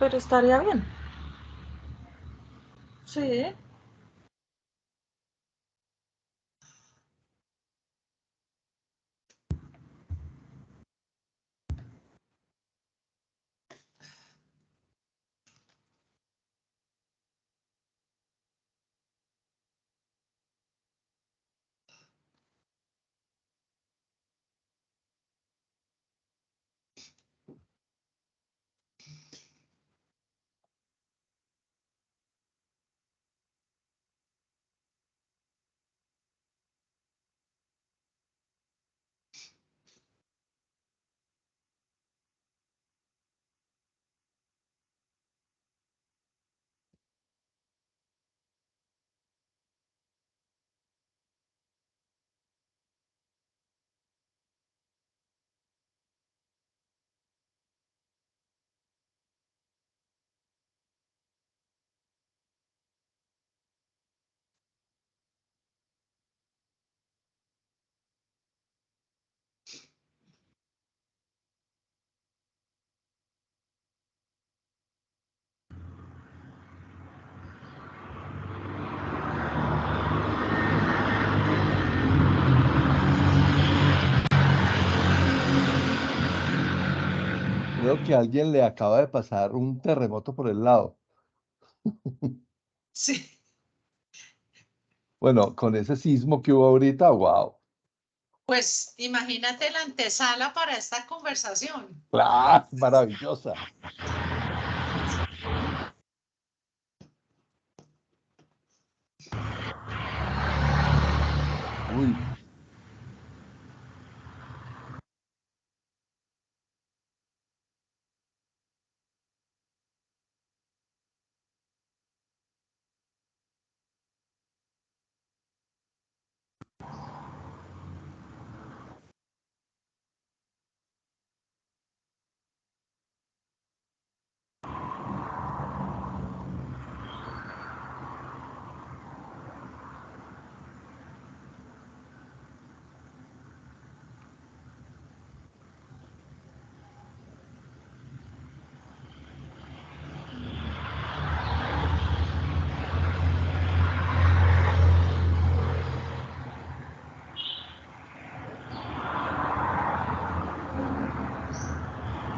pero estaría bien. Sí. Creo que a alguien le acaba de pasar un terremoto por el lado. Sí. Bueno, con ese sismo que hubo ahorita, wow. Pues imagínate la antesala para esta conversación. ¡Ah, maravillosa! Uy,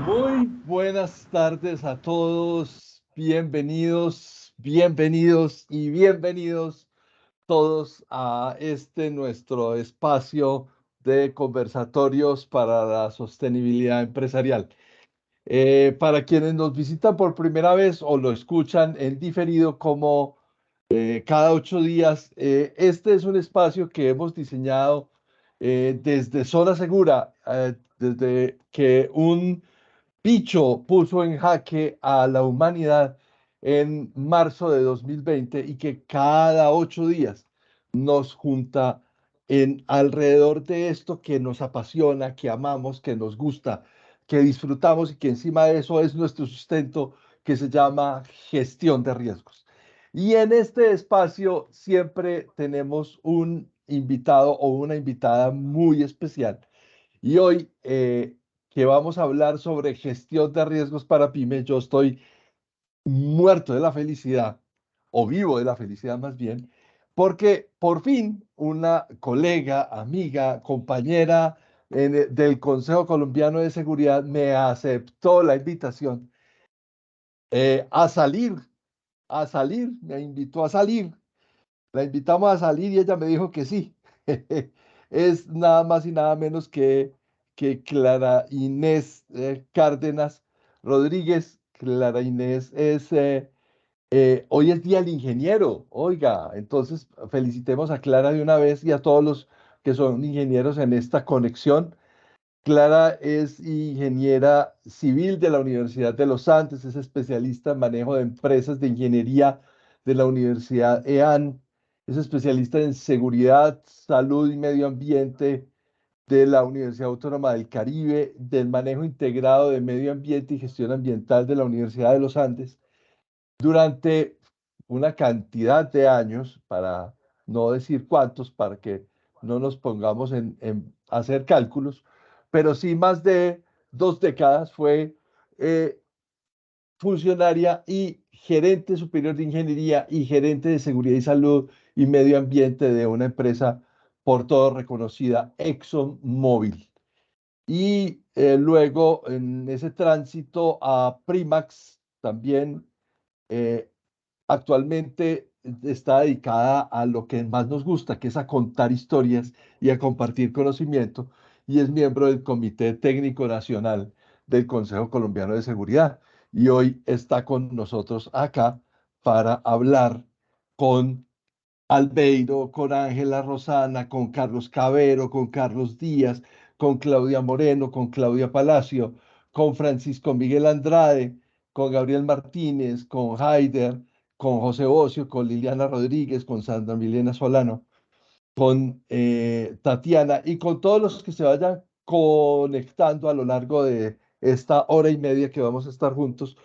muy buenas tardes a todos. Bienvenidos, bienvenidos y bienvenidos todos a este nuestro espacio de conversatorios para la sostenibilidad empresarial. Para quienes nos visitan por primera vez o lo escuchan en diferido como cada 8 días, este es un espacio que hemos diseñado desde Zona Segura, desde que un bicho puso en jaque a la humanidad en marzo de 2020 y que cada 8 días nos junta en alrededor de esto que nos apasiona, que amamos, que nos gusta, que disfrutamos y que encima de eso es nuestro sustento, que se llama gestión de riesgos. Y en este espacio siempre tenemos un invitado o una invitada muy especial. Y hoy que vamos a hablar sobre gestión de riesgos para pymes, yo estoy muerto de la felicidad, o vivo de la felicidad más bien, porque por fin una colega, amiga, compañera del Consejo Colombiano de Seguridad me aceptó la invitación a salir, me invitó a salir. La invitamos a salir y ella me dijo que sí. Es nada más y nada menos que Clara Inés Cárdenas Rodríguez. Clara Inés hoy es Día del Ingeniero. Oiga, entonces felicitemos a Clara de una vez y a todos los que son ingenieros en esta conexión. Clara es ingeniera civil de la Universidad de los Andes, es especialista en manejo de empresas de ingeniería de la Universidad EAN, es especialista en seguridad, salud y medio ambiente de la Universidad Autónoma del Caribe, del manejo integrado de medio ambiente y gestión ambiental de la Universidad de los Andes. Durante una cantidad de años, para no decir cuántos, para que no nos pongamos en hacer cálculos, pero sí más de 2 décadas fue funcionaria y gerente superior de ingeniería y gerente de seguridad y salud y medio ambiente de una empresa por todo reconocida, ExxonMobil. Y luego en ese tránsito a Primax también. eh, Actualmente está dedicada a lo que más nos gusta, que es a contar historias y a compartir conocimiento, y es miembro del Comité Técnico Nacional del Consejo Colombiano de Seguridad. Y hoy está con nosotros acá para hablar con Albeiro, con Ángela Rosana, con Carlos Cabero, con Carlos Díaz, con Claudia Moreno, con Claudia Palacio, con Francisco Miguel Andrade, con Gabriel Martínez, con Haider, con José Bocio, con Liliana Rodríguez, con Sandra Milena Solano, con Tatiana y con todos los que se vayan conectando a lo largo de esta hora y media que vamos a estar juntos,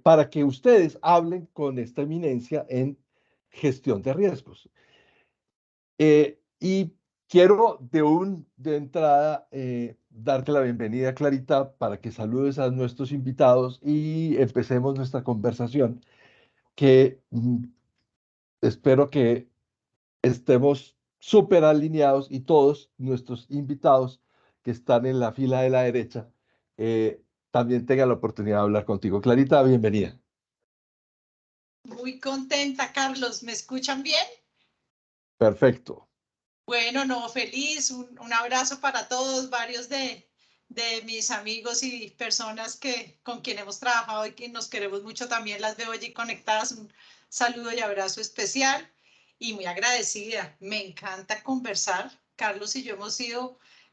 para que ustedes hablen con esta eminencia en gestión de riesgos. Y quiero de entrada darte la bienvenida, Clarita, para que saludes a nuestros invitados y empecemos nuestra conversación, que espero que estemos súper alineados y todos nuestros invitados que están en la fila de la derecha también tengan la oportunidad de hablar contigo. Clarita, bienvenida. Muy contenta, Carlos. ¿Me escuchan bien? Perfecto. Bueno, no, feliz. Un abrazo para todos, varios de mis amigos y personas con quien hemos trabajado y que nos queremos mucho. También las veo allí conectadas. Un saludo y abrazo especial y muy agradecida. Me encanta conversar. Carlos y yo hemos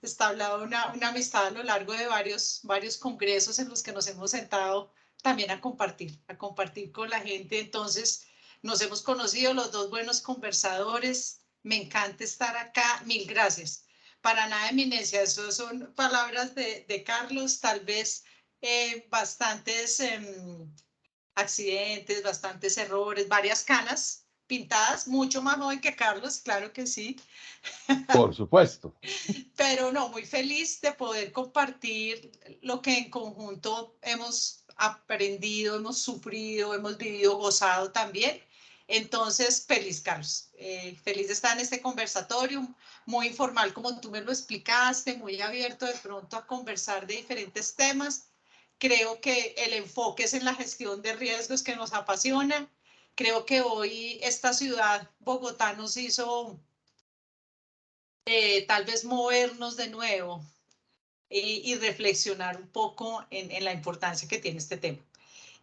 establecido una amistad a lo largo de varios congresos en los que nos hemos sentado también a compartir con la gente. Entonces, nos hemos conocido los dos buenos conversadores. Me encanta estar acá. Mil gracias. Para nada, eminencia. Eso son palabras de Carlos. Tal vez bastantes accidentes, bastantes errores, varias canas pintadas. Mucho más joven que Carlos, claro que sí. Por supuesto. Pero no, muy feliz de poder compartir lo que en conjunto hemos aprendido, hemos sufrido, hemos vivido, gozado también. Entonces, feliz, Carlos. Feliz de estar en este conversatorio, muy informal como tú me lo explicaste, muy abierto de pronto a conversar de diferentes temas. Creo que el enfoque es en la gestión de riesgos que nos apasiona. Creo que hoy esta ciudad, Bogotá, nos hizo tal vez movernos de nuevo y reflexionar un poco en la importancia que tiene este tema.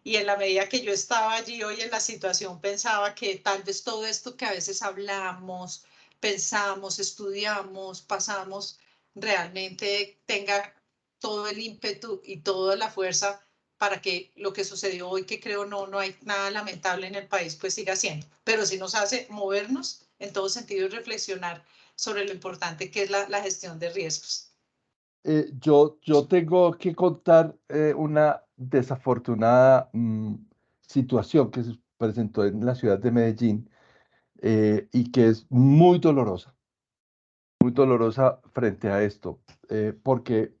Y en la medida que yo estaba allí hoy en la situación, pensaba que tal vez todo esto que a veces hablamos, pensamos, estudiamos, pasamos, realmente tenga todo el ímpetu y toda la fuerza para que lo que sucedió hoy, que creo no hay nada lamentable en el país, pues siga siendo. Pero sí nos hace movernos en todo sentido y reflexionar sobre lo importante que es la gestión de riesgos. Yo tengo que contar una desafortunada situación que se presentó en la ciudad de Medellín y que es muy dolorosa frente a esto, porque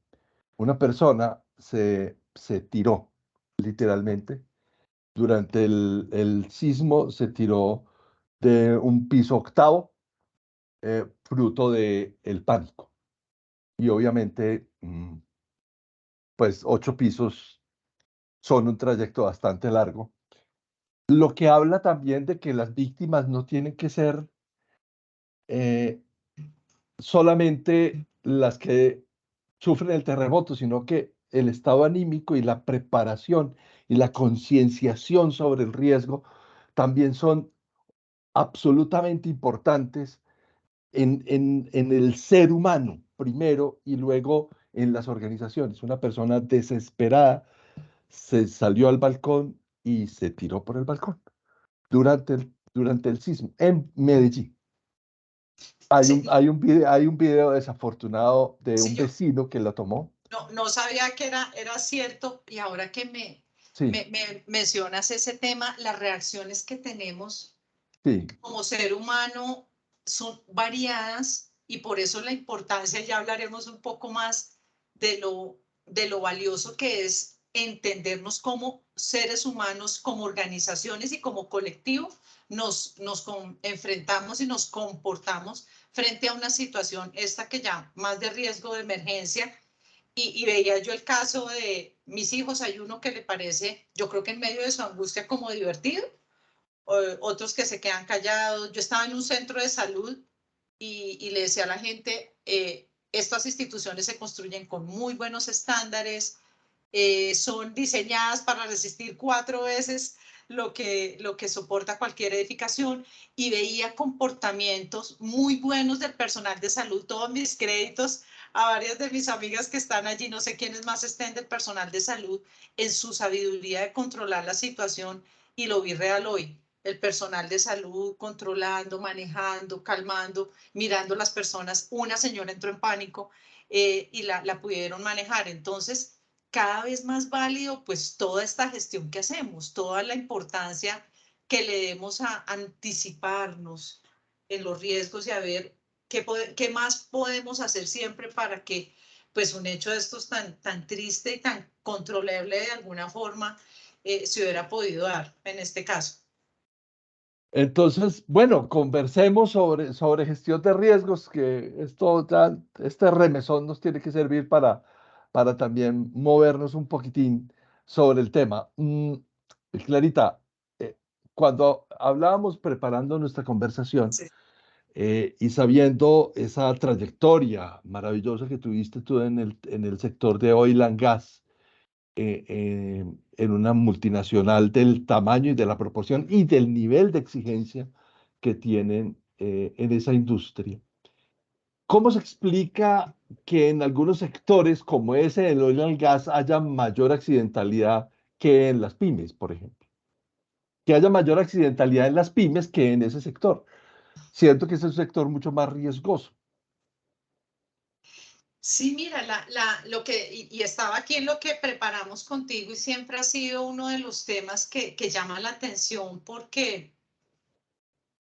una persona se tiró literalmente durante el sismo, se tiró de un piso octavo, fruto del pánico. Y obviamente, pues 8 pisos son un trayecto bastante largo, lo que habla también de que las víctimas no tienen que ser eh, solamente las que sufren el terremoto, sino que el estado anímico y la preparación y la concienciación sobre el riesgo también son absolutamente importantes en el ser humano primero y luego en las organizaciones. Una persona desesperada se salió al balcón y se tiró por el balcón durante el sismo en Medellín. Sí, Hay un video desafortunado de sí, un vecino que lo tomó. no sabía que era cierto y ahora que Sí, me mencionas ese tema, las reacciones que tenemos sí, como ser humano son variadas y por eso la importancia, ya hablaremos un poco más de lo valioso que es entendernos como seres humanos, como organizaciones y como colectivo, nos enfrentamos y nos comportamos frente a una situación esta que ya más de riesgo de emergencia. Y veía yo el caso de mis hijos, hay uno que le parece, yo creo que en medio de su angustia, como divertido, otros que se quedan callados. Yo estaba en un centro de salud y le decía a la gente, estas instituciones se construyen con muy buenos estándares, son diseñadas para resistir 4 veces lo que soporta cualquier edificación, y veía comportamientos muy buenos del personal de salud. Todos mis créditos a varias de mis amigas que están allí, no sé quiénes más estén del personal de salud, en su sabiduría de controlar la situación, y lo vi real hoy. El personal de salud controlando, manejando, calmando, mirando a las personas. Una señora entró en pánico y la pudieron manejar. Entonces, cada vez más válido pues toda esta gestión que hacemos, toda la importancia que le demos a anticiparnos en los riesgos y a ver qué más podemos hacer siempre para que pues un hecho de estos tan triste y tan controlable de alguna forma se hubiera podido dar en este caso. Entonces, bueno, conversemos sobre gestión de riesgos, que esto ya, este remesón nos tiene que servir para también movernos un poquitín sobre el tema. Clarita, eh, cuando hablábamos preparando nuestra conversación Sí. y sabiendo esa trayectoria maravillosa que tuviste tú en el sector de oil and gas, en una multinacional del tamaño y de la proporción y del nivel de exigencia que tienen en esa industria. ¿Cómo se explica que en algunos sectores como ese del oil and gas haya mayor accidentalidad que en las pymes, por ejemplo? Que haya mayor accidentalidad en las pymes que en ese sector. Siento que es un sector mucho más riesgoso. Sí, mira, lo que, y estaba aquí en lo que preparamos contigo, y siempre ha sido uno de los temas que llama la atención porque,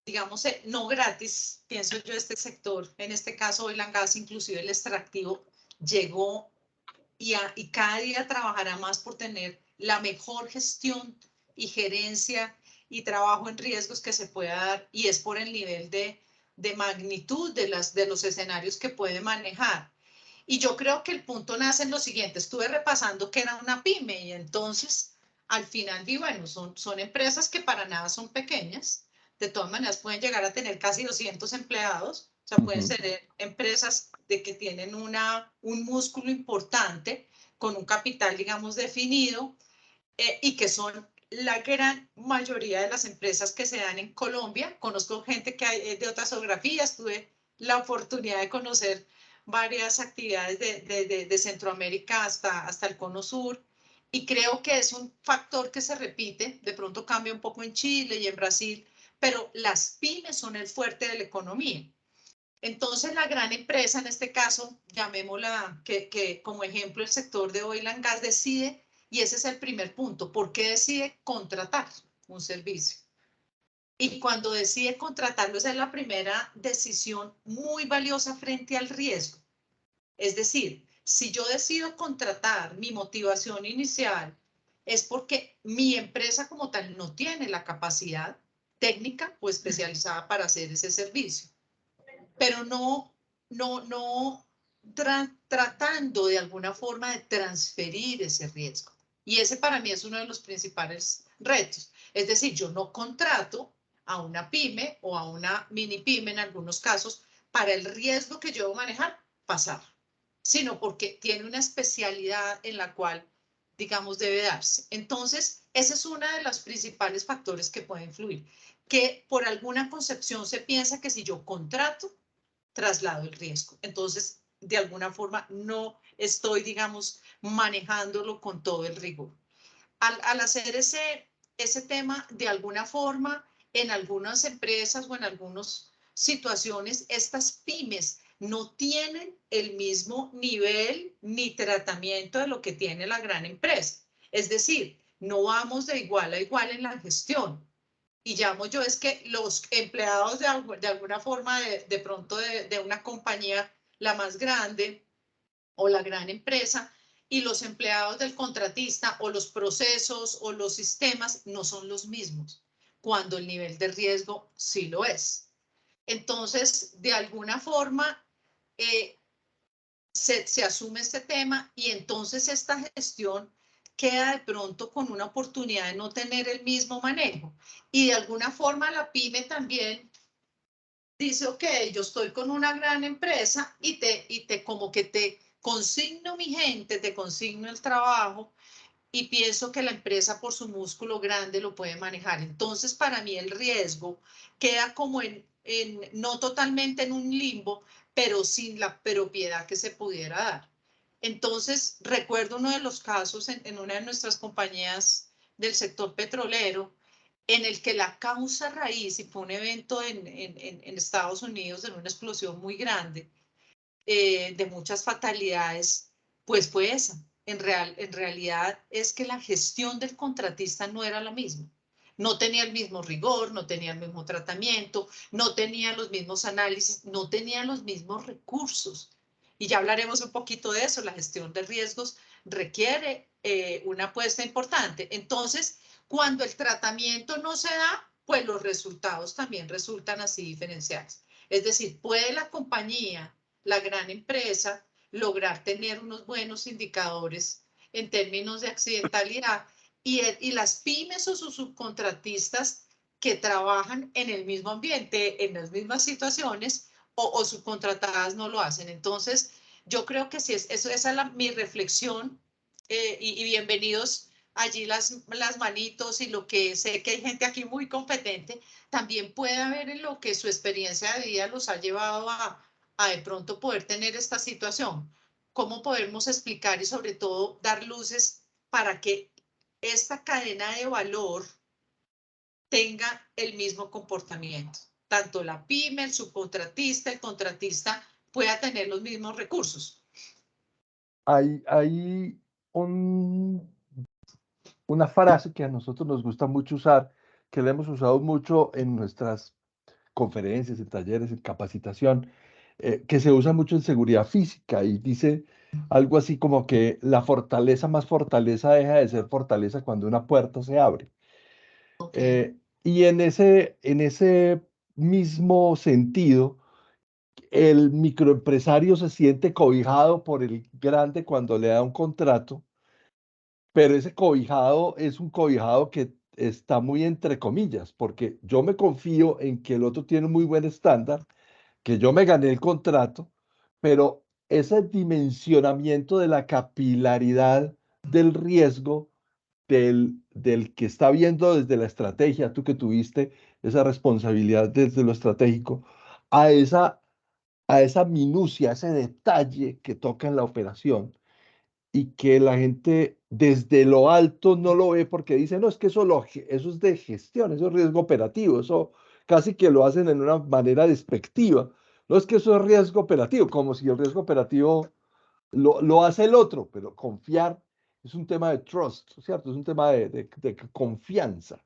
digamos, no gratis, pienso yo, este sector, en este caso oil and gas, inclusive el extractivo, llegó y cada día trabajará más por tener la mejor gestión y gerencia y trabajo en riesgos que se pueda dar, y es por el nivel de magnitud de los escenarios que puede manejar. Y yo creo que el punto nace en lo siguiente: estuve repasando que era una pyme, y entonces al final vi, bueno, son empresas que para nada son pequeñas, de todas maneras pueden llegar a tener casi 200 empleados, o sea, pueden Ujú. ser empresas de que tienen un músculo importante, con un capital, digamos, definido, y que son la gran mayoría de las empresas que se dan en Colombia. Conozco gente que hay de otras geografías, tuve la oportunidad de conocer varias actividades de Centroamérica hasta el Cono Sur, y creo que es un factor que se repite, de pronto cambia un poco en Chile y en Brasil, pero las pymes son el fuerte de la economía. Entonces, la gran empresa, en este caso, llamémosla que como ejemplo el sector de oil and gas, decide, y ese es el primer punto: ¿por qué decide contratar un servicio? Y cuando decide contratarlo, esa es la primera decisión muy valiosa frente al riesgo. Es decir, si yo decido contratar, mi motivación inicial es porque mi empresa como tal no tiene la capacidad técnica o especializada para hacer ese servicio, pero no tratando de alguna forma de transferir ese riesgo. Y ese para mí es uno de los principales retos. Es decir, yo no contrato a una pyme o a una mini pyme en algunos casos para el riesgo que yo debo manejar pasar, sino porque tiene una especialidad en la cual, digamos, debe darse. Entonces, ese es uno de los principales factores que puede influir, que por alguna concepción se piensa que si yo contrato, traslado el riesgo. Entonces, de alguna forma, no estoy, digamos, manejándolo con todo el rigor. Al hacer ese tema, de alguna forma, en algunas empresas o en algunas situaciones, estas pymes no tienen el mismo nivel ni tratamiento de lo que tiene la gran empresa. Es decir, no vamos de igual a igual en la gestión. Y llamo yo es que los empleados de alguna forma de pronto de una compañía, la más grande o la gran empresa, y los empleados del contratista o los procesos o los sistemas no son los mismos, cuando el nivel de riesgo sí lo es. Entonces, de alguna forma, se asume este tema y entonces esta gestión queda de pronto con una oportunidad de no tener el mismo manejo. Y de alguna forma la pyme también dice, ok, yo estoy con una gran empresa y como que te consigno mi gente, te consigno el trabajo y pienso que la empresa por su músculo grande lo puede manejar. Entonces, para mí el riesgo queda como no totalmente en un limbo, pero sin la propiedad que se pudiera dar. Entonces, recuerdo uno de los casos en una de nuestras compañías del sector petrolero, en el que la causa raíz, y fue un evento en Estados Unidos, en una explosión muy grande, de muchas fatalidades, pues fue esa. En realidad es que la gestión del contratista no era la misma. No tenía el mismo rigor, no tenía el mismo tratamiento, no tenía los mismos análisis, no tenía los mismos recursos. Y ya hablaremos un poquito de eso. La gestión de riesgos requiere una apuesta importante. Entonces, cuando el tratamiento no se da, pues los resultados también resultan así diferenciales. Es decir, puede la compañía, la gran empresa, lograr tener unos buenos indicadores en términos de accidentalidad y las pymes o sus subcontratistas que trabajan en el mismo ambiente, en las mismas situaciones o subcontratadas no lo hacen. Entonces, yo creo que sí, esa es mi reflexión y bienvenidos allí las manitos y lo que sé que hay gente aquí muy competente, también puede haber en lo que su experiencia de vida los ha llevado a de pronto poder tener esta situación. ¿Cómo podemos explicar y sobre todo dar luces para que esta cadena de valor tenga el mismo comportamiento? Tanto la pyme, el subcontratista, el contratista pueda tener los mismos recursos. Hay una frase que a nosotros nos gusta mucho usar, que la hemos usado mucho en nuestras conferencias, en talleres, en capacitación, que se usa mucho en seguridad física y dice algo así como que la fortaleza más fortaleza deja de ser fortaleza cuando una puerta se abre. Okay. Y en ese mismo sentido, el microempresario se siente cobijado por el grande cuando le da un contrato, pero ese cobijado es un cobijado que está muy entre comillas, porque yo me confío en que el otro tiene un muy buen estándar, que yo me gané el contrato, pero ese dimensionamiento de la capilaridad del riesgo del que está viendo desde la estrategia, tú que tuviste esa responsabilidad desde lo estratégico, a a esa minucia, a ese detalle que toca en la operación y que la gente desde lo alto no lo ve porque dice, no, es que eso es de gestión, eso es riesgo operativo, eso casi que lo hacen en una manera despectiva. No es que eso es riesgo operativo, como si el riesgo operativo lo hace el otro, pero confiar es un tema de trust, ¿cierto? Es un tema de confianza.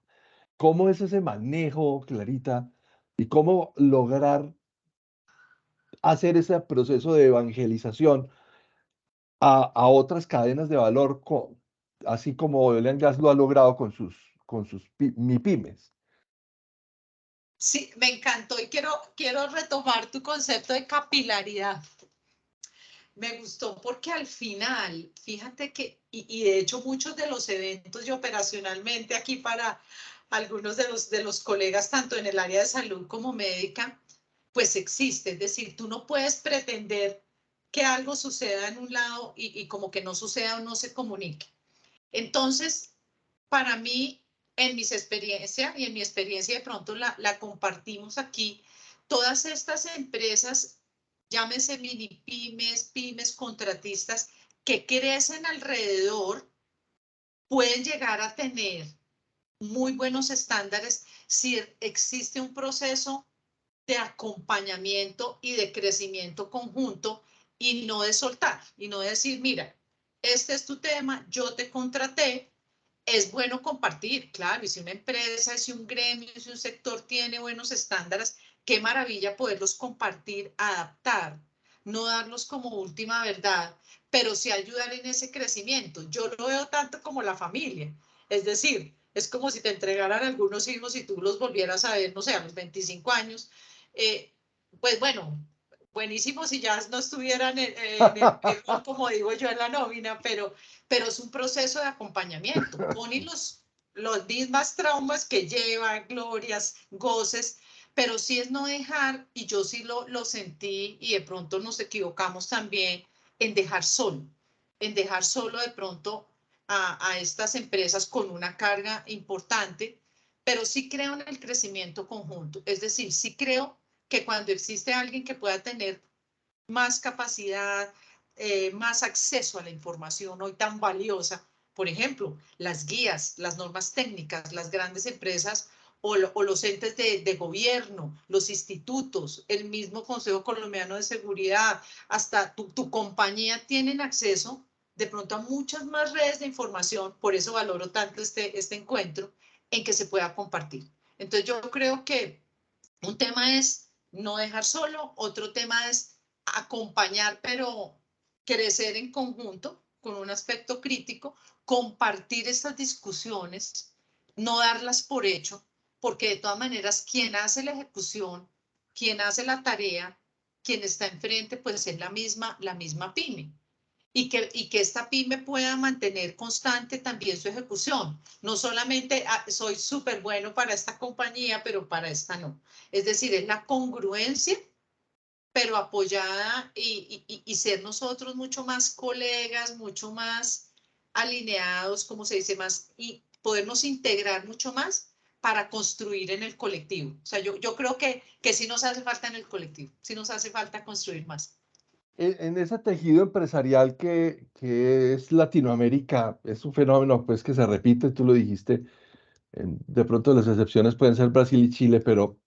¿Cómo es ese manejo, Clarita? Y cómo lograr hacer ese proceso de evangelización a otras cadenas de valor, así como Oil and Gas lo ha logrado con sus MIPYMES. Sí, me encantó y quiero retomar tu concepto de capilaridad. Me gustó porque al final, fíjate que, y de hecho muchos de los eventos y operacionalmente aquí para algunos de los colegas, tanto en el área de salud como médica, pues existe. Es decir, tú no puedes pretender que algo suceda en un lado y como que no suceda o no se comunique. Entonces, para mí, en mis experiencias y en mi experiencia de pronto la compartimos aquí, todas estas empresas, llámese mini pymes, pymes, contratistas, que crecen alrededor, pueden llegar a tener muy buenos estándares si existe un proceso de acompañamiento y de crecimiento conjunto y no de soltar y no de decir, mira, este es tu tema, yo te contraté, es bueno compartir, claro, y si una empresa, si un gremio, si un sector tiene buenos estándares, qué maravilla poderlos compartir, adaptar, no darlos como última verdad, pero sí ayudar en ese crecimiento. Yo lo veo tanto como la familia, es decir, es como si te entregaran algunos hijos y tú los volvieras a ver, no sé, a los 25 años, pues bueno, buenísimo si ya no estuvieran en el payroll, como digo yo, en la nómina, pero es un proceso de acompañamiento. Ponen los mismas traumas que lleva, glorias, goces, pero sí es no dejar, y yo sí lo sentí, y de pronto nos equivocamos también en dejar solo de pronto a estas empresas con una carga importante, pero sí creo en el crecimiento conjunto. Es decir, sí creo que cuando existe alguien que pueda tener más capacidad, más acceso a la información hoy tan valiosa, por ejemplo, las guías, las normas técnicas, las grandes empresas o los entes de gobierno, los institutos, el mismo Consejo Colombiano de Seguridad, hasta tu compañía tienen acceso de pronto a muchas más redes de información, por eso valoro tanto este encuentro, en que se pueda compartir. Entonces yo creo que un tema es no dejar solo, otro tema es acompañar, pero crecer en conjunto con un aspecto crítico, compartir estas discusiones, no darlas por hecho, porque de todas maneras quien hace la ejecución, quien hace la tarea, quien está enfrente, pues es la misma pyme. Y que esta pyme pueda mantener constante también su ejecución. No solamente soy súper bueno para esta compañía, pero para esta no. Es decir, es la congruencia, pero apoyada y ser nosotros mucho más colegas, mucho más alineados, como se dice, más y podernos integrar mucho más para construir en el colectivo. O sea, yo creo que sí nos hace falta en el colectivo, sí nos hace falta construir más. En ese tejido empresarial que es Latinoamérica, es un fenómeno pues que se repite, tú lo dijiste, de pronto las excepciones pueden ser Brasil y Chile, pero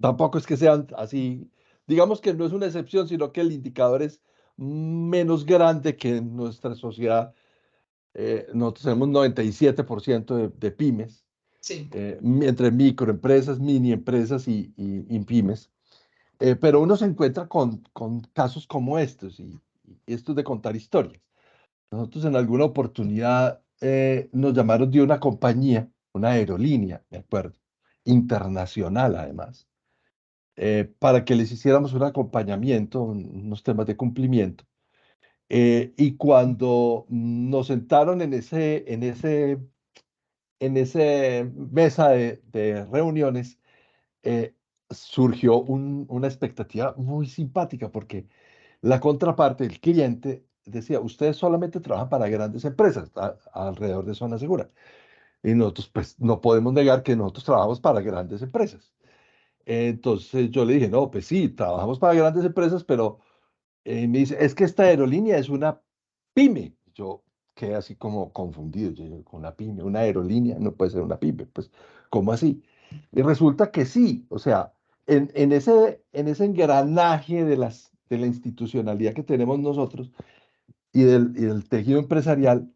tampoco es que sean así, digamos que no es una excepción, sino que el indicador es menos grande que en nuestra sociedad. Nosotros tenemos 97% de pymes, Sí. entre microempresas, mini empresas y pymes. Pero uno se encuentra con casos como estos y estos de contar historias. Nosotros en alguna oportunidad nos llamaron de una compañía, una aerolínea, me acuerdo, internacional además, para que les hiciéramos un acompañamiento, unos temas de cumplimiento. Y cuando nos sentaron en ese mesa de reuniones, surgió una expectativa muy simpática porque la contraparte, el cliente, decía, ustedes solamente trabajan para grandes empresas alrededor de zona segura. Y nosotros, pues, no podemos negar que nosotros trabajamos para grandes empresas. Entonces yo le dije, no, pues sí, trabajamos para grandes empresas, pero me dice, es que esta aerolínea es una pyme. Yo quedé así como confundido. Yo digo, con una pyme, una aerolínea no puede ser una pyme. Pues, ¿cómo así? Y resulta que sí. O sea, en ese engranaje de la institucionalidad que tenemos nosotros y del tejido empresarial,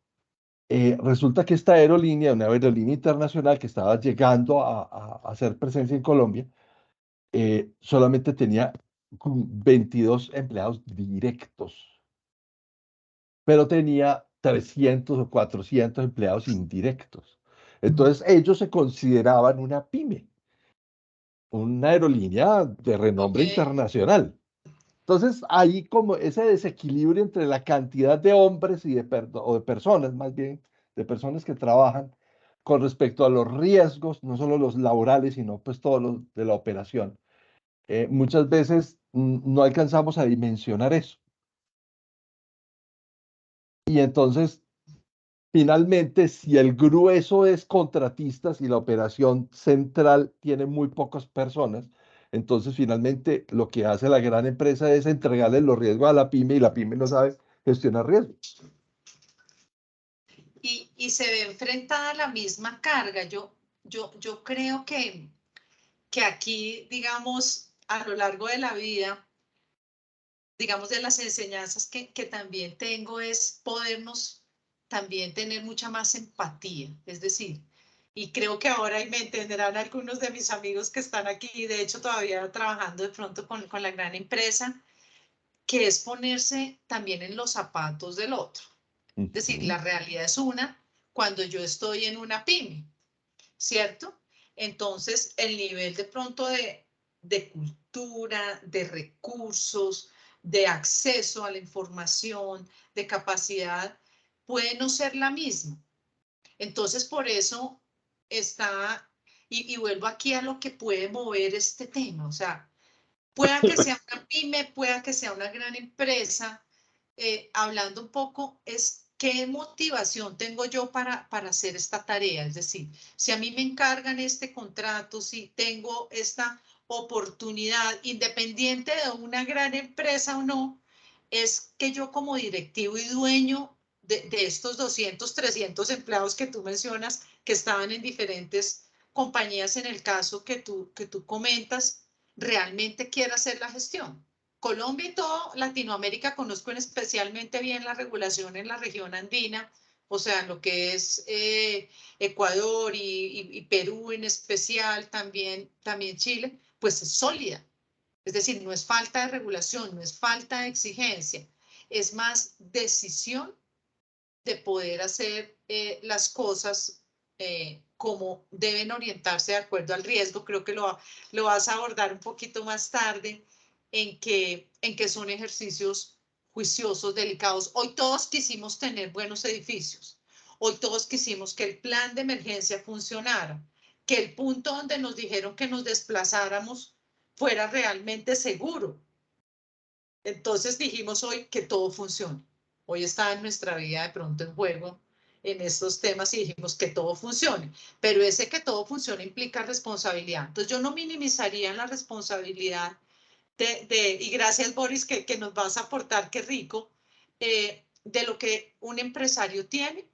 resulta que esta aerolínea, una aerolínea internacional que estaba llegando a hacer presencia en Colombia, solamente tenía 22 empleados directos, pero tenía 300 o 400 empleados indirectos. Entonces ellos se consideraban una pyme, una aerolínea de Ok. renombre internacional. Entonces hay como ese desequilibrio entre la cantidad de hombres o de personas, más bien, de personas que trabajan con respecto a los riesgos, no solo los laborales, sino pues todos los de la operación. Muchas veces no alcanzamos a dimensionar eso. Y entonces, finalmente, si el grueso es contratistas y la operación central tiene muy pocas personas, entonces finalmente lo que hace la gran empresa es entregarle los riesgos a la pyme y la pyme no sabe gestionar riesgos. Y se ve enfrentada a la misma carga. Yo creo que aquí, digamos, a lo largo de la vida, digamos, de las enseñanzas que también tengo es podernos también tener mucha más empatía. Es decir, y creo que ahora y me entenderán algunos de mis amigos que están aquí, de hecho todavía trabajando de pronto con la gran empresa, que es ponerse también en los zapatos del otro. Es decir, la realidad es una cuando yo estoy en una pyme, ¿cierto? Entonces, el nivel de pronto de cultura, de recursos, de acceso a la información, de capacidad, puede no ser la misma. Entonces, por eso está, y vuelvo aquí a lo que puede mover este tema, o sea, pueda que sea una pyme, pueda que sea una gran empresa, hablando un poco, es qué motivación tengo yo para hacer esta tarea. Es decir, si a mí me encargan este contrato, si tengo esta oportunidad, independiente de una gran empresa o no, es que yo como directivo y dueño de estos 200, 300 empleados que tú mencionas, que estaban en diferentes compañías en el caso que tú comentas, realmente quiera hacer la gestión. Colombia y todo Latinoamérica conozco especialmente bien la regulación en la región andina, o sea, lo que es Ecuador y Perú en especial, también Chile, pues es sólida. Es decir, no es falta de regulación, no es falta de exigencia, es más decisión de poder hacer las cosas como deben orientarse de acuerdo al riesgo. Creo que lo vas a abordar un poquito más tarde, en que son ejercicios juiciosos, delicados. Hoy todos quisimos tener buenos edificios. Hoy todos quisimos que el plan de emergencia funcionara, que el punto donde nos dijeron que nos desplazáramos fuera realmente seguro. Entonces dijimos hoy que todo funcione. Hoy está en nuestra vida de pronto en juego en estos temas y dijimos que todo funcione. Pero ese que todo funcione implica responsabilidad. Entonces yo no minimizaría la responsabilidad y gracias Boris que nos vas a aportar, qué rico, de lo que un empresario tiene,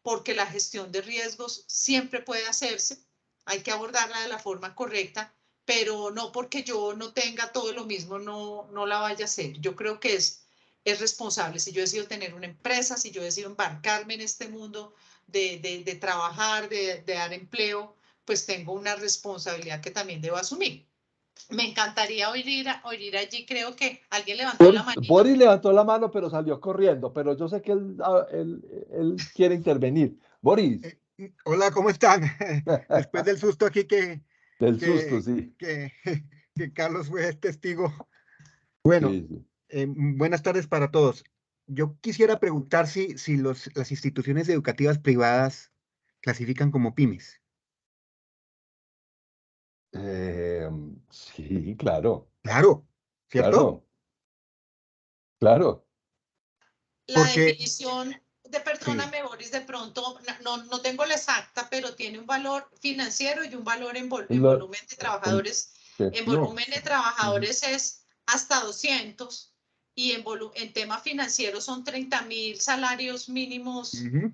porque la gestión de riesgos siempre puede hacerse, hay que abordarla de la forma correcta, pero no porque yo no tenga todo lo mismo, no la vaya a hacer. Yo creo que es responsable. Si yo decido tener una empresa, si yo decido embarcarme en este mundo de trabajar, de dar empleo, pues tengo una responsabilidad que también debo asumir. Me encantaría oír allí, creo que alguien levantó la manito. Boris levantó la mano, pero salió corriendo, pero yo sé que él quiere intervenir. Boris, Hola, ¿cómo están? Después del susto aquí del susto, que, sí. que, que Carlos fue testigo. Bueno, Sí, sí. buenas tardes para todos. Yo quisiera preguntar si las instituciones educativas privadas clasifican como pymes. Eh, sí, claro, Claro, ¿cierto? claro, claro. La Porque, definición sí, perdóname Boris, de pronto no tengo la exacta, pero tiene un valor financiero y un valor en Lo- volumen de en- trabajadores. En no. volumen de ujú, trabajadores es hasta 200 y en tema financiero son 30.000 salarios mínimos ujú,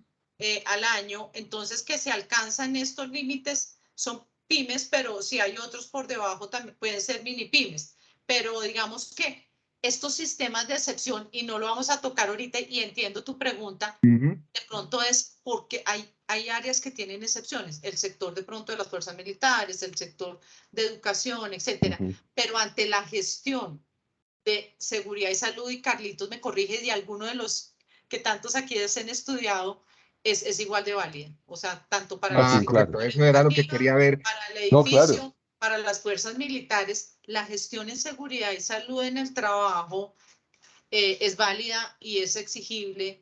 al año. Entonces, que se alcanzan estos límites son pymes, pero si hay otros por debajo también pueden ser mini pymes. Pero digamos que estos sistemas de excepción, y no lo vamos a tocar ahorita, y entiendo tu pregunta, ujú, de pronto es porque hay áreas que tienen excepciones, el sector de pronto de las fuerzas militares, el sector de educación, etcétera. Ujú. Pero ante la gestión de seguridad y salud, y Carlitos me corrige, de alguno de los que tantos aquí han estudiado, es igual de válida. O sea, tanto para la Así, claro. correcto. institución Eso era lo que educativa, quería ver. para el No, claro. edificio, para las fuerzas militares, la gestión en seguridad y salud en el trabajo es válida y es exigible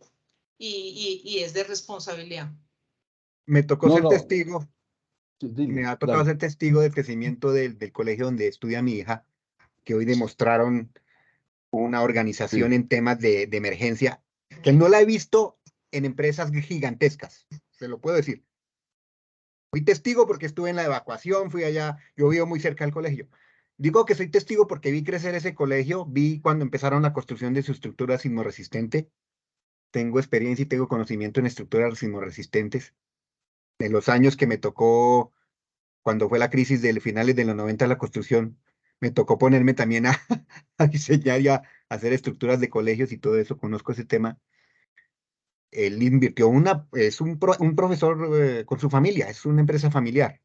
y es de responsabilidad. Me tocó No, ser no. testigo, Sí, me dile, ha tocado dale. ser testigo del crecimiento del colegio donde estudia mi hija, que hoy demostraron una organización Sí. en temas de emergencia que no la he visto en empresas gigantescas, se lo puedo decir. Fui testigo porque estuve en la evacuación, fui allá, yo vivo muy cerca del colegio. Digo que soy testigo porque vi crecer ese colegio, vi cuando empezaron la construcción de su estructura sismorresistente. Tengo experiencia y tengo conocimiento en estructuras sismorresistentes. En los años que me tocó, cuando fue la crisis de finales de los 90 la construcción, me tocó ponerme también a, a diseñar y a hacer estructuras de colegios y todo eso, conozco ese tema. Él invirtió es un profesor con su familia, es una empresa familiar.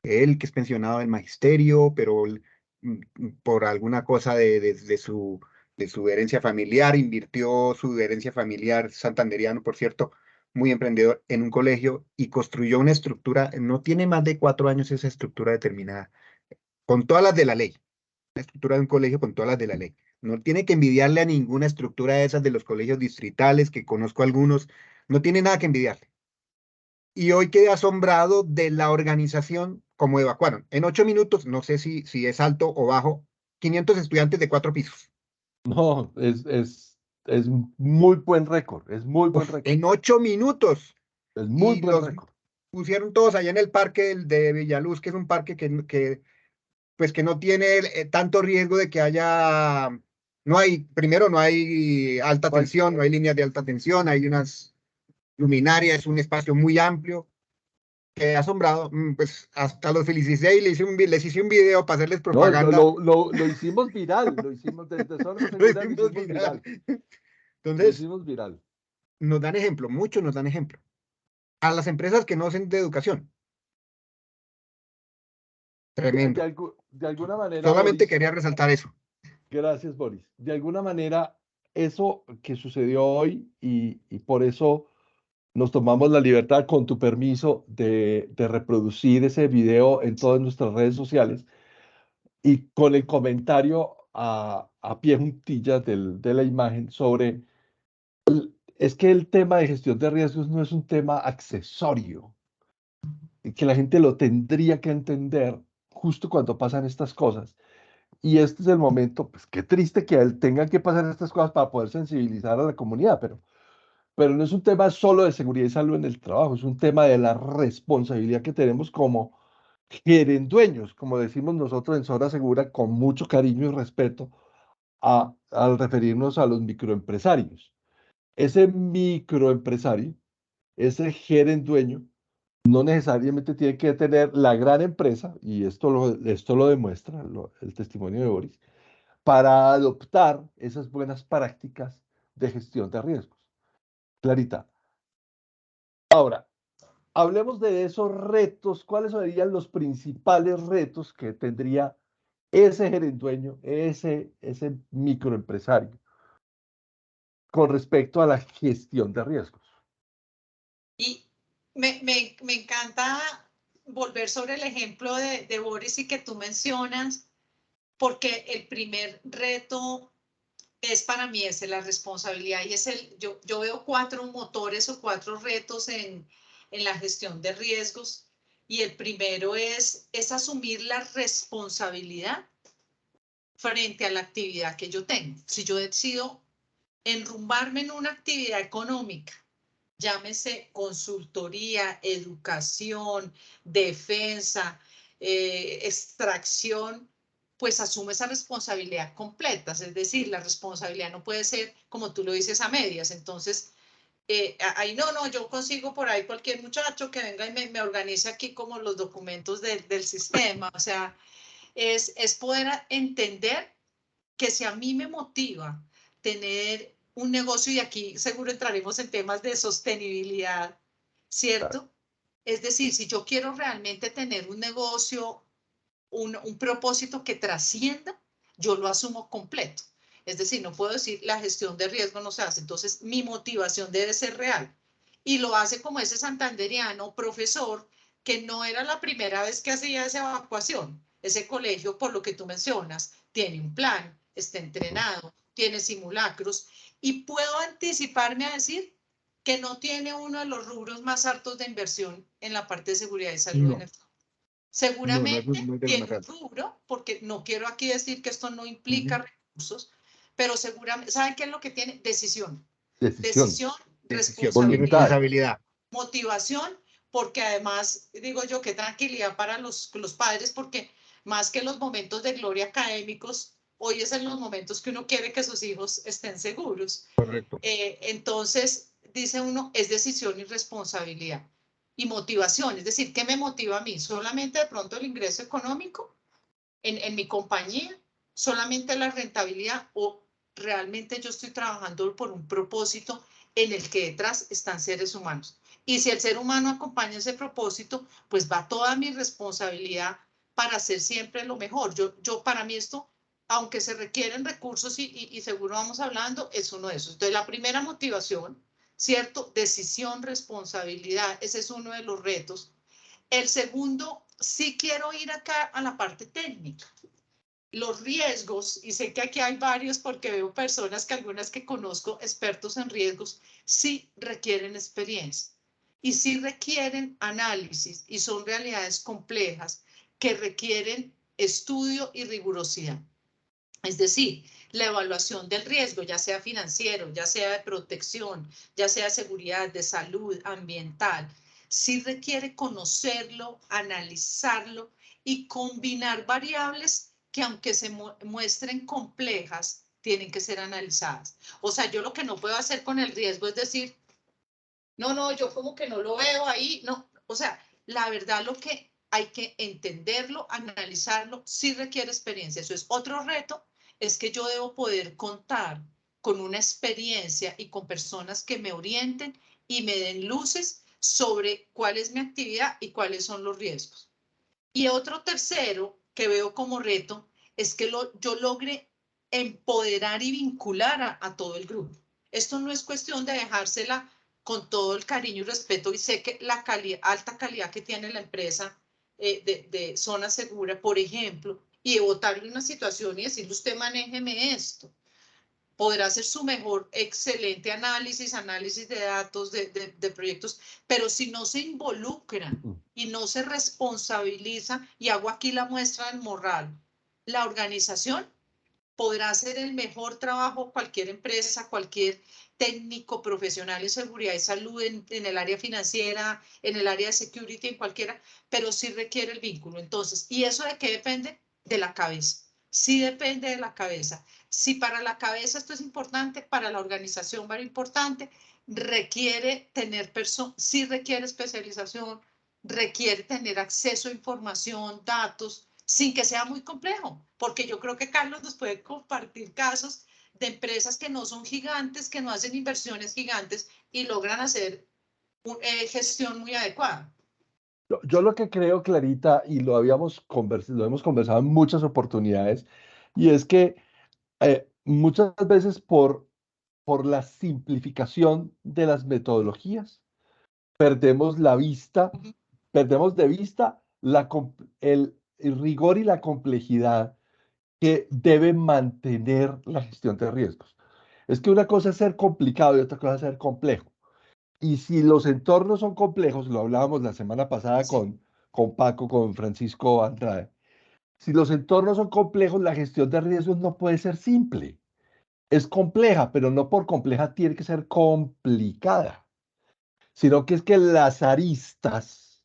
Él que es pensionado del magisterio, pero por alguna cosa de su herencia familiar, invirtió su herencia familiar, santanderiano, por cierto, muy emprendedor, en un colegio y construyó una estructura, no tiene más de 4 años esa estructura determinada, con todas las de la ley, la estructura de un colegio con todas las de la ley. No tiene que envidiarle a ninguna estructura de esas de los colegios distritales, que conozco algunos, no tiene nada que envidiarle. Y hoy quedé asombrado de la organización, como evacuaron. En 8 minutos, no sé si es alto o bajo, 500 estudiantes de 4 pisos. No, es muy buen récord, es muy buen récord, En 8 minutos. es muy Y buen los récord. pusieron todos allá en el parque de Villaluz, que es un parque pues que no tiene tanto riesgo de que haya, primero no hay alta Ay, tensión, no hay líneas de alta tensión, hay unas luminarias, es un espacio muy amplio. Quedé asombrado, pues hasta los felicité y les hice un video para hacerles no, propaganda. lo hicimos viral, lo hicimos desde Zona Lo Segura, lo hicimos hicimos viral. viral, lo Entonces, hicimos viral. nos dan ejemplo, muchos nos dan ejemplo. A las empresas que no hacen de educación, tremendo. De alguna manera, Solamente Boris, quería resaltar eso. gracias, Boris. De alguna manera, eso que sucedió hoy y por eso nos tomamos la libertad, con tu permiso, de reproducir ese video en todas nuestras redes sociales y con el comentario a pie juntillas de la imagen sobre, es que el tema de gestión de riesgos no es un tema accesorio, y que la gente lo tendría que entender justo cuando pasan estas cosas. Y este es el momento, pues qué triste que él tenga que pasar estas cosas para poder sensibilizar a la comunidad, pero no es un tema solo de seguridad y salud en el trabajo, es un tema de la responsabilidad que tenemos como gerendueños, como decimos nosotros en Zona Segura, con mucho cariño y respeto al referirnos a los microempresarios. Ese microempresario, ese gerendueño, no necesariamente tiene que tener la gran empresa, y esto lo demuestra el testimonio de Boris, para adoptar esas buenas prácticas de gestión de riesgos. Clarita. Ahora, hablemos de esos retos. ¿Cuáles serían los principales retos que tendría ese gerendueño, ese microempresario, con respecto a la gestión de riesgos? Y me encanta volver sobre el ejemplo de Boris y que tú mencionas, porque el primer reto es para mí ese, la responsabilidad, y yo veo 4 motores o 4 retos en la gestión de riesgos, y el primero es asumir la responsabilidad frente a la actividad que yo tengo. Si yo decido enrumbarme en una actividad económica, llámese consultoría, educación, defensa, extracción, pues asume esa responsabilidad completa. Es decir, la responsabilidad no puede ser, como tú lo dices, a medias. Entonces, ahí no, yo consigo por ahí cualquier muchacho que venga y me organice aquí como los documentos del sistema. O sea, es poder entender que si a mí me motiva tener un negocio, y aquí seguro entraremos en temas de sostenibilidad, Claro. ¿cierto? Es decir, si yo quiero realmente tener un negocio, un propósito que trascienda, yo lo asumo completo. Es decir, no puedo decir la gestión de riesgo no se hace. Entonces, mi motivación debe ser real. Y lo hace como ese santanderiano profesor que no era la primera vez que hacía esa evacuación. Ese colegio, por lo que tú mencionas, tiene un plan, está entrenado, tiene simulacros, y puedo anticiparme a decir que no tiene uno de los rubros más altos de inversión en la parte de seguridad y salud en No, el. Seguramente no es de lo más tiene un alto. rubro, porque no quiero aquí decir que esto no implica recursos, pero seguramente, ¿saben qué es lo que tiene? Decisión. Decisión, Decisión, Decisión y responsabilidad, voluntad. responsabilidad. motivación, porque además, digo yo, qué tranquilidad para los padres, porque más que los momentos de gloria académicos, hoy es en los momentos que uno quiere que sus hijos estén seguros. Correcto. Entonces, dice uno, es decisión y responsabilidad. Y motivación, es decir, ¿qué me motiva a mí? ¿Solamente de pronto el ingreso económico en mi compañía? ¿Solamente la rentabilidad? ¿O realmente yo estoy trabajando por un propósito en el que detrás están seres humanos? Y si el ser humano acompaña ese propósito, pues va toda mi responsabilidad para hacer siempre lo mejor. Para mí esto aunque se requieren recursos y seguro vamos hablando, es uno de esos. Entonces, la primera motivación, ¿cierto? Decisión, responsabilidad, ese es uno de los retos. El segundo, sí quiero ir acá a la parte técnica. Los riesgos, y sé que aquí hay varios porque veo personas que algunas que conozco, expertos en riesgos, sí requieren experiencia y sí requieren análisis y son realidades complejas que requieren estudio y rigurosidad. Es decir, la evaluación del riesgo, ya sea financiero, ya sea de protección, ya sea de seguridad, de salud, ambiental, sí requiere conocerlo, analizarlo y combinar variables que aunque se muestren complejas, tienen que ser analizadas. O sea, yo lo que no puedo hacer con el riesgo es decir, no, yo como que no lo veo ahí, no. O sea, la verdad lo que hay que entenderlo, analizarlo, sí requiere experiencia. Eso es otro reto, es que yo debo poder contar con una experiencia y con personas que me orienten y me den luces sobre cuál es mi actividad y cuáles son los riesgos. Y otro tercero que veo como reto es que yo logre empoderar y vincular a todo el grupo. Esto no es cuestión de dejársela con todo el cariño y respeto, y sé que la alta calidad que tiene la empresa de zona segura, por ejemplo, y de botarle una situación y decirle, usted manéjeme esto. Podrá hacer su mejor, excelente análisis de datos, de proyectos, pero si no se involucran y no se responsabiliza, y hago aquí la muestra del moral, la organización podrá hacer el mejor trabajo cualquier empresa, cualquier técnico profesional en seguridad y salud, en el área financiera, en el área de security, en cualquiera, pero sí requiere el vínculo. Entonces, ¿y eso de qué depende? De la cabeza. Sí depende de la cabeza. Si para la cabeza esto es importante, para la organización va a ser importante, requiere tener sí requiere especialización, requiere tener acceso a información, datos, sin que sea muy complejo, porque yo creo que Carlos nos puede compartir casos de empresas que no son gigantes, que no hacen inversiones gigantes y logran hacer gestión muy adecuada. Yo lo que creo, Clarita, y lo hemos conversado en muchas oportunidades, y es que muchas veces por la simplificación de las metodologías, perdemos la vista, perdemos de vista el rigor y la complejidad que debe mantener la gestión de riesgos. Es que una cosa es ser complicado y otra cosa es ser complejo. Y si los entornos son complejos, lo hablábamos la semana pasada Sí. con Paco, con Francisco Andrade, si los entornos son complejos, la gestión de riesgos no puede ser simple. Es compleja, pero no por compleja tiene que ser complicada, sino que es que las aristas,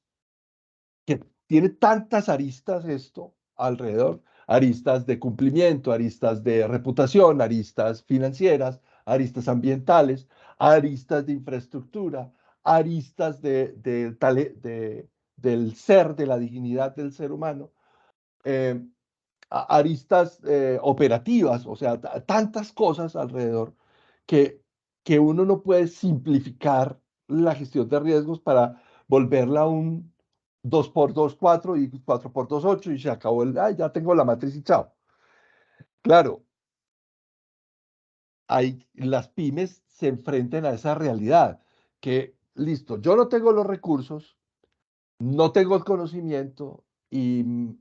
que tiene tantas aristas esto alrededor, aristas de cumplimiento, aristas de reputación, aristas financieras, aristas ambientales, aristas de infraestructura, aristas del ser, de la dignidad del ser humano, eh, aristas operativas, o sea, tantas cosas alrededor que, que uno no puede simplificar la gestión de riesgos para volverla un 2x2 4 y 4x2 8 y se acabó ay, ya tengo la matriz y chao. Claro, las pymes se enfrentan a esa realidad, que listo, yo no tengo los recursos, no tengo el conocimiento y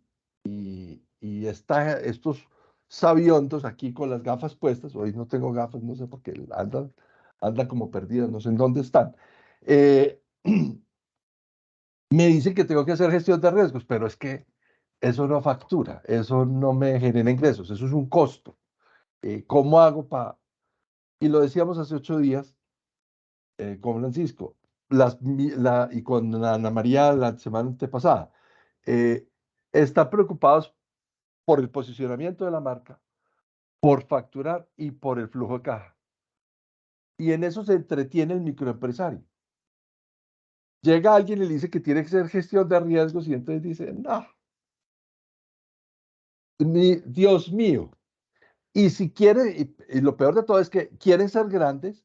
estos sabiondos aquí con las gafas puestas, hoy no tengo gafas, no sé por qué, andan como perdidas, no sé en dónde están. Me dicen que tengo que hacer gestión de riesgos, pero es que eso no factura, eso no me genera ingresos, eso es un costo. ¿Cómo hago para...? Y lo decíamos hace 8 días con Francisco y con Ana María la semana antepasada. Eh, Están preocupados por el posicionamiento de la marca, por facturar y por el flujo de caja. Y en eso se entretiene el microempresario. Llega alguien y le dice que tiene que hacer gestión de riesgos y entonces dice, no, Dios mío. Y si quieren, y lo peor de todo es que quieren ser grandes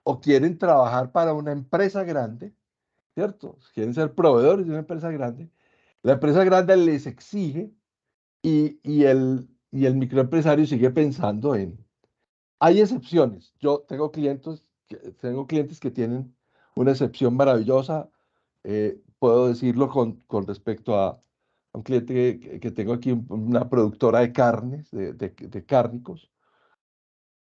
o quieren trabajar para una empresa grande, ¿cierto? Quieren ser proveedores de una empresa grande. La empresa grande les exige y y el microempresario sigue pensando en... Hay excepciones. Yo tengo clientes que tienen una excepción maravillosa. Puedo decirlo con respecto a un cliente que tengo aquí, una productora de carnes, de cárnicos,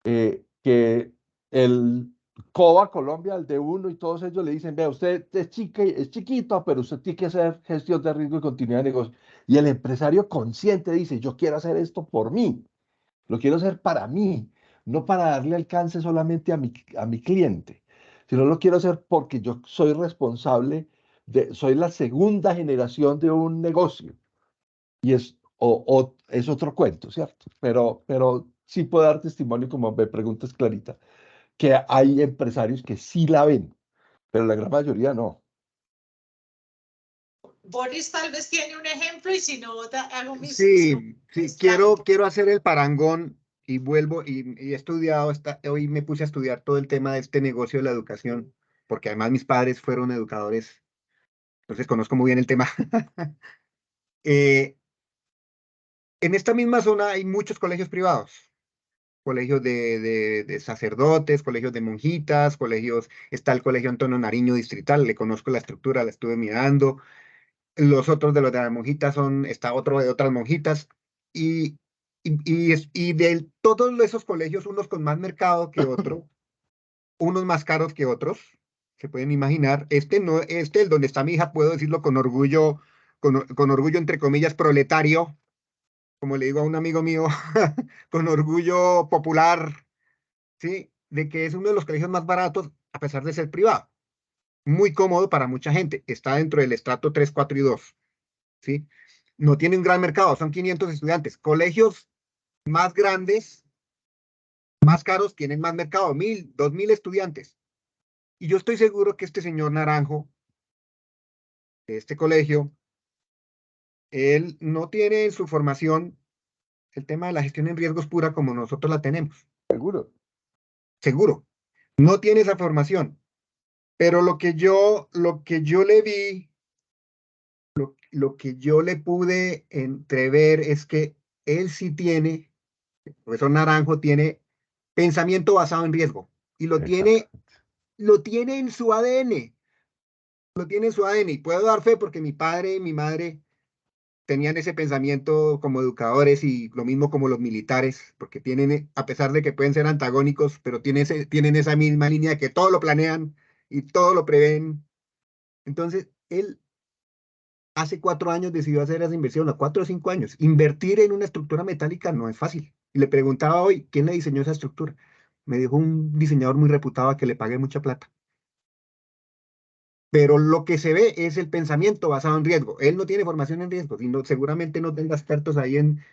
que el COBA Colombia, el D1 y todos ellos le dicen, vea, usted es chiquito, pero usted tiene que hacer gestión de riesgo y continuidad de negocio. Y el empresario consciente dice, yo quiero hacer esto por mí, lo quiero hacer para mí, no para darle alcance solamente a mi cliente, sino lo quiero hacer porque yo soy responsable soy la segunda generación de un negocio. Y es otro cuento, ¿cierto? Pero sí puedo dar testimonio, como me preguntas, Clarita, que hay empresarios que sí la ven, pero la gran mayoría no. Boris tal vez tiene un ejemplo y si no, hago mis Sí, sí, dale. quiero hacer el parangón y vuelvo y he estudiado, hoy me puse a estudiar todo el tema de este negocio de la educación, porque además mis padres fueron educadores, entonces conozco muy bien el tema. Eh, en esta misma zona hay muchos colegios privados, colegios de sacerdotes, colegios de monjitas, colegios, está el Colegio Antonio Nariño Distrital, le conozco la estructura, la estuve mirando. Los otros de los de las monjitas está otro de otras monjitas, y, y de todos esos colegios, unos con más mercado que otro, unos más caros que otros, se pueden imaginar. Este no, el donde está mi hija, puedo decirlo con orgullo, con orgullo entre comillas, proletario, como le digo a un amigo mío, con orgullo popular, ¿sí? De que es uno de los colegios más baratos, a pesar de ser privado. Muy cómodo para mucha gente. Está dentro del estrato 3, 4 y 2. ¿Sí? No tiene un gran mercado, son 500 estudiantes. Colegios más grandes, más caros, tienen más mercado, 1000, 2000 estudiantes. Y yo estoy seguro que este señor Naranjo, de este colegio, él no tiene en su formación el tema de la gestión en riesgos pura como nosotros la tenemos. Seguro. Seguro. No tiene esa formación. Pero lo que yo le vi, lo que yo le pude entrever es que él sí tiene, el profesor Naranjo tiene pensamiento basado en riesgo y Exacto. lo tiene en su ADN, lo tiene en su ADN y puedo dar fe porque mi padre y mi madre tenían ese pensamiento como educadores y lo mismo como los militares, porque tienen, a pesar de que pueden ser antagónicos, pero tienen esa misma línea que todo lo planean y todo lo prevén. Entonces, él hace 4 años decidió hacer esa inversión, a 4 o 5 años. Invertir en una estructura metálica no es fácil. Y le preguntaba hoy, ¿quién le diseñó esa estructura? Me dijo un diseñador muy reputado a que le pagué mucha plata. Pero lo que se ve es el pensamiento basado en riesgo. Él no tiene formación en riesgos y seguramente no tenga expertos ahí en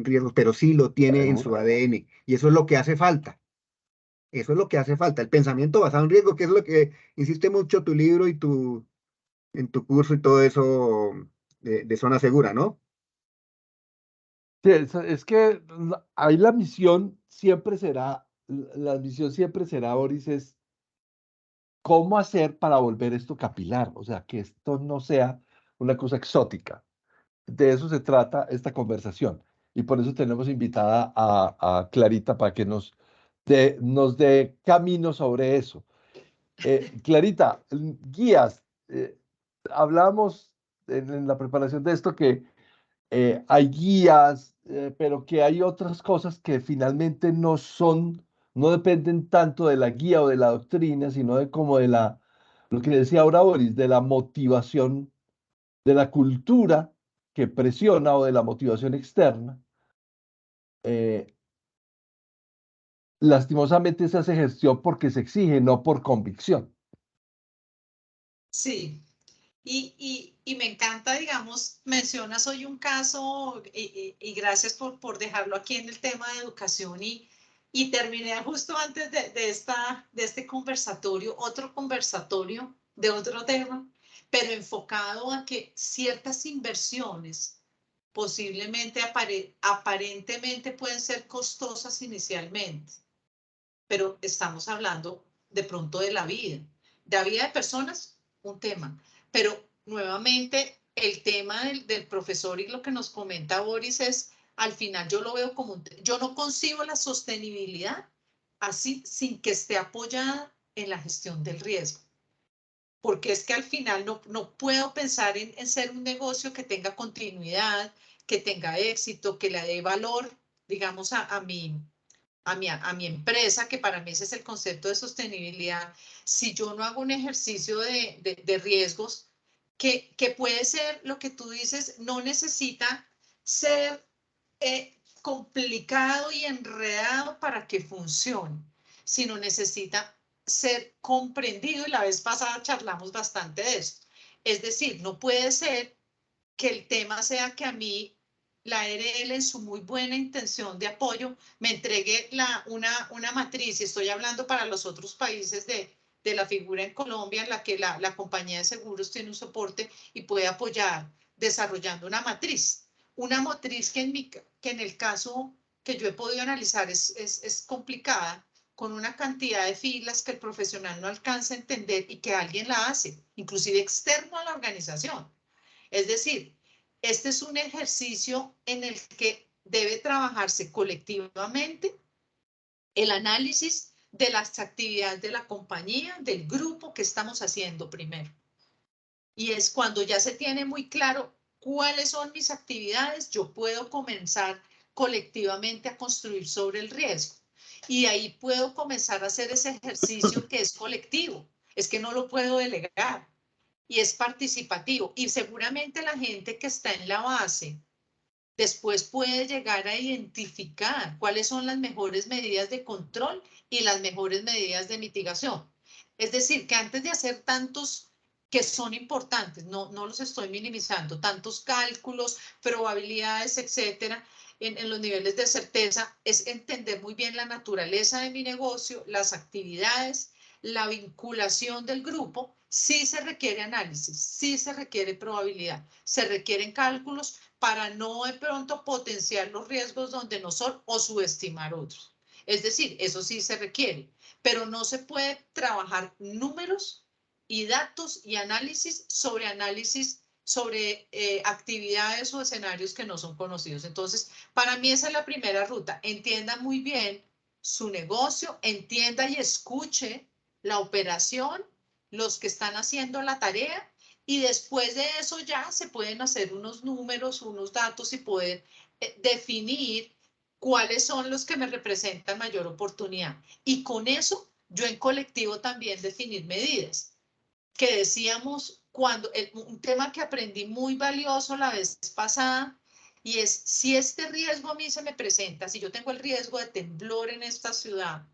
riesgos, pero sí lo tiene en su Seguro. ADN. Y eso es lo que hace falta. Eso es lo que hace falta. El pensamiento basado en riesgo, que es lo que insiste mucho tu libro y en tu curso y todo eso de zona segura, ¿no? Sí, es que ahí la misión siempre será, la misión siempre será, Boris, es cómo hacer para volver esto capilar, o sea, que esto no sea una cosa exótica. De eso se trata esta conversación. Y por eso tenemos invitada a Clarita para que nos dé camino sobre eso. Clarita, guías, hablamos en la preparación de esto que hay guías, pero que hay otras cosas que finalmente no dependen tanto de la guía o de la doctrina, sino de como lo que decía ahora Boris, de la motivación, de la cultura que presiona o de la motivación externa. Eh, Lastimosamente se hace gestión porque se exige, no por convicción. Sí, y me encanta, digamos, mencionas hoy un caso y gracias por dejarlo aquí en el tema de educación y terminé justo antes de este conversatorio, otro conversatorio de otro tema, pero enfocado a que ciertas inversiones posiblemente aparentemente pueden ser costosas inicialmente, pero estamos hablando de pronto de la vida de personas, un tema, pero nuevamente el tema del profesor y lo que nos comenta Boris es al final yo lo veo como yo no concibo la sostenibilidad así sin que esté apoyada en la gestión del riesgo. Porque es que al final no puedo pensar en ser un negocio que tenga continuidad, que tenga éxito, que le dé valor, digamos, a mi empresa, que para mí ese es el concepto de sostenibilidad, si yo no hago un ejercicio de riesgos, que puede ser lo que tú dices, no necesita ser complicado y enredado para que funcione, sino necesita ser comprendido, y la vez pasada charlamos bastante de esto. Es decir, no puede ser que el tema sea que a mí la ARL en su muy buena intención de apoyo me entregue una matriz, y estoy hablando para los otros países de la figura en Colombia en la que la compañía de seguros tiene un soporte y puede apoyar desarrollando una matriz que en el caso que yo he podido analizar es complicada, con una cantidad de filas que el profesional no alcanza a entender y que alguien la hace, inclusive externo a la organización. Es decir, este es un ejercicio en el que debe trabajarse colectivamente el análisis de las actividades de la compañía, del grupo que estamos haciendo primero. Y es cuando ya se tiene muy claro cuáles son mis actividades, yo puedo comenzar colectivamente a construir sobre el riesgo. Y ahí puedo comenzar a hacer ese ejercicio que es colectivo. Es que no lo puedo delegar y es participativo. Y seguramente la gente que está en la base después puede llegar a identificar cuáles son las mejores medidas de control y las mejores medidas de mitigación. Es decir, que antes de hacer tantos que son importantes, no los estoy minimizando, tantos cálculos, probabilidades, etcétera, en los niveles de certeza, es entender muy bien la naturaleza de mi negocio, las actividades, la vinculación del grupo. Sí se requiere análisis, sí se requiere probabilidad, se requieren cálculos para no de pronto potenciar los riesgos donde no son o subestimar otros. Es decir, eso sí se requiere, pero no se puede trabajar números y datos y análisis sobre actividades o escenarios que no son conocidos. Entonces, para mí esa es la primera ruta. Entienda muy bien su negocio, entienda y escuche la operación, los que están haciendo la tarea, y después de eso ya se pueden hacer unos números, unos datos y poder definir cuáles son los que me representan mayor oportunidad. Y con eso, yo en colectivo también definir medidas. Que decíamos, un tema que aprendí muy valioso la vez pasada, y es, si este riesgo a mí se me presenta, si yo tengo el riesgo de temblor en esta ciudad,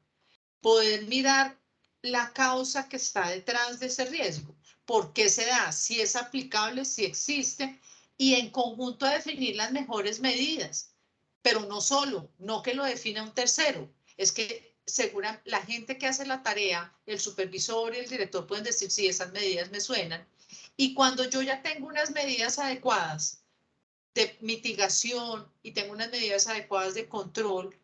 poder mirar la causa que está detrás de ese riesgo, por qué se da, si es aplicable, si existe, y en conjunto definir las mejores medidas, pero no solo, no que lo defina un tercero, es que segura la gente que hace la tarea, el supervisor y el director pueden decir, sí, esas medidas me suenan, y cuando yo ya tengo unas medidas adecuadas de mitigación y tengo unas medidas adecuadas de control,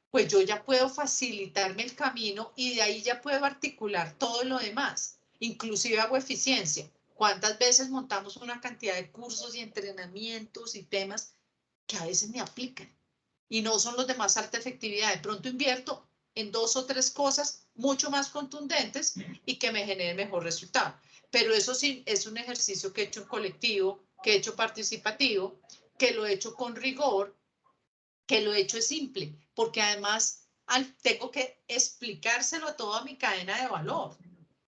pues yo ya puedo facilitarme el camino y de ahí ya puedo articular todo lo demás. Inclusive hago eficiencia. ¿Cuántas veces montamos una cantidad de cursos y entrenamientos y temas que a veces me aplican y no son los de más alta efectividad? De pronto invierto en 2 o 3 cosas mucho más contundentes y que me generen mejor resultado. Pero eso sí es un ejercicio que he hecho en colectivo, que he hecho participativo, que lo he hecho con rigor, que lo he hecho es simple, porque además tengo que explicárselo a toda mi cadena de valor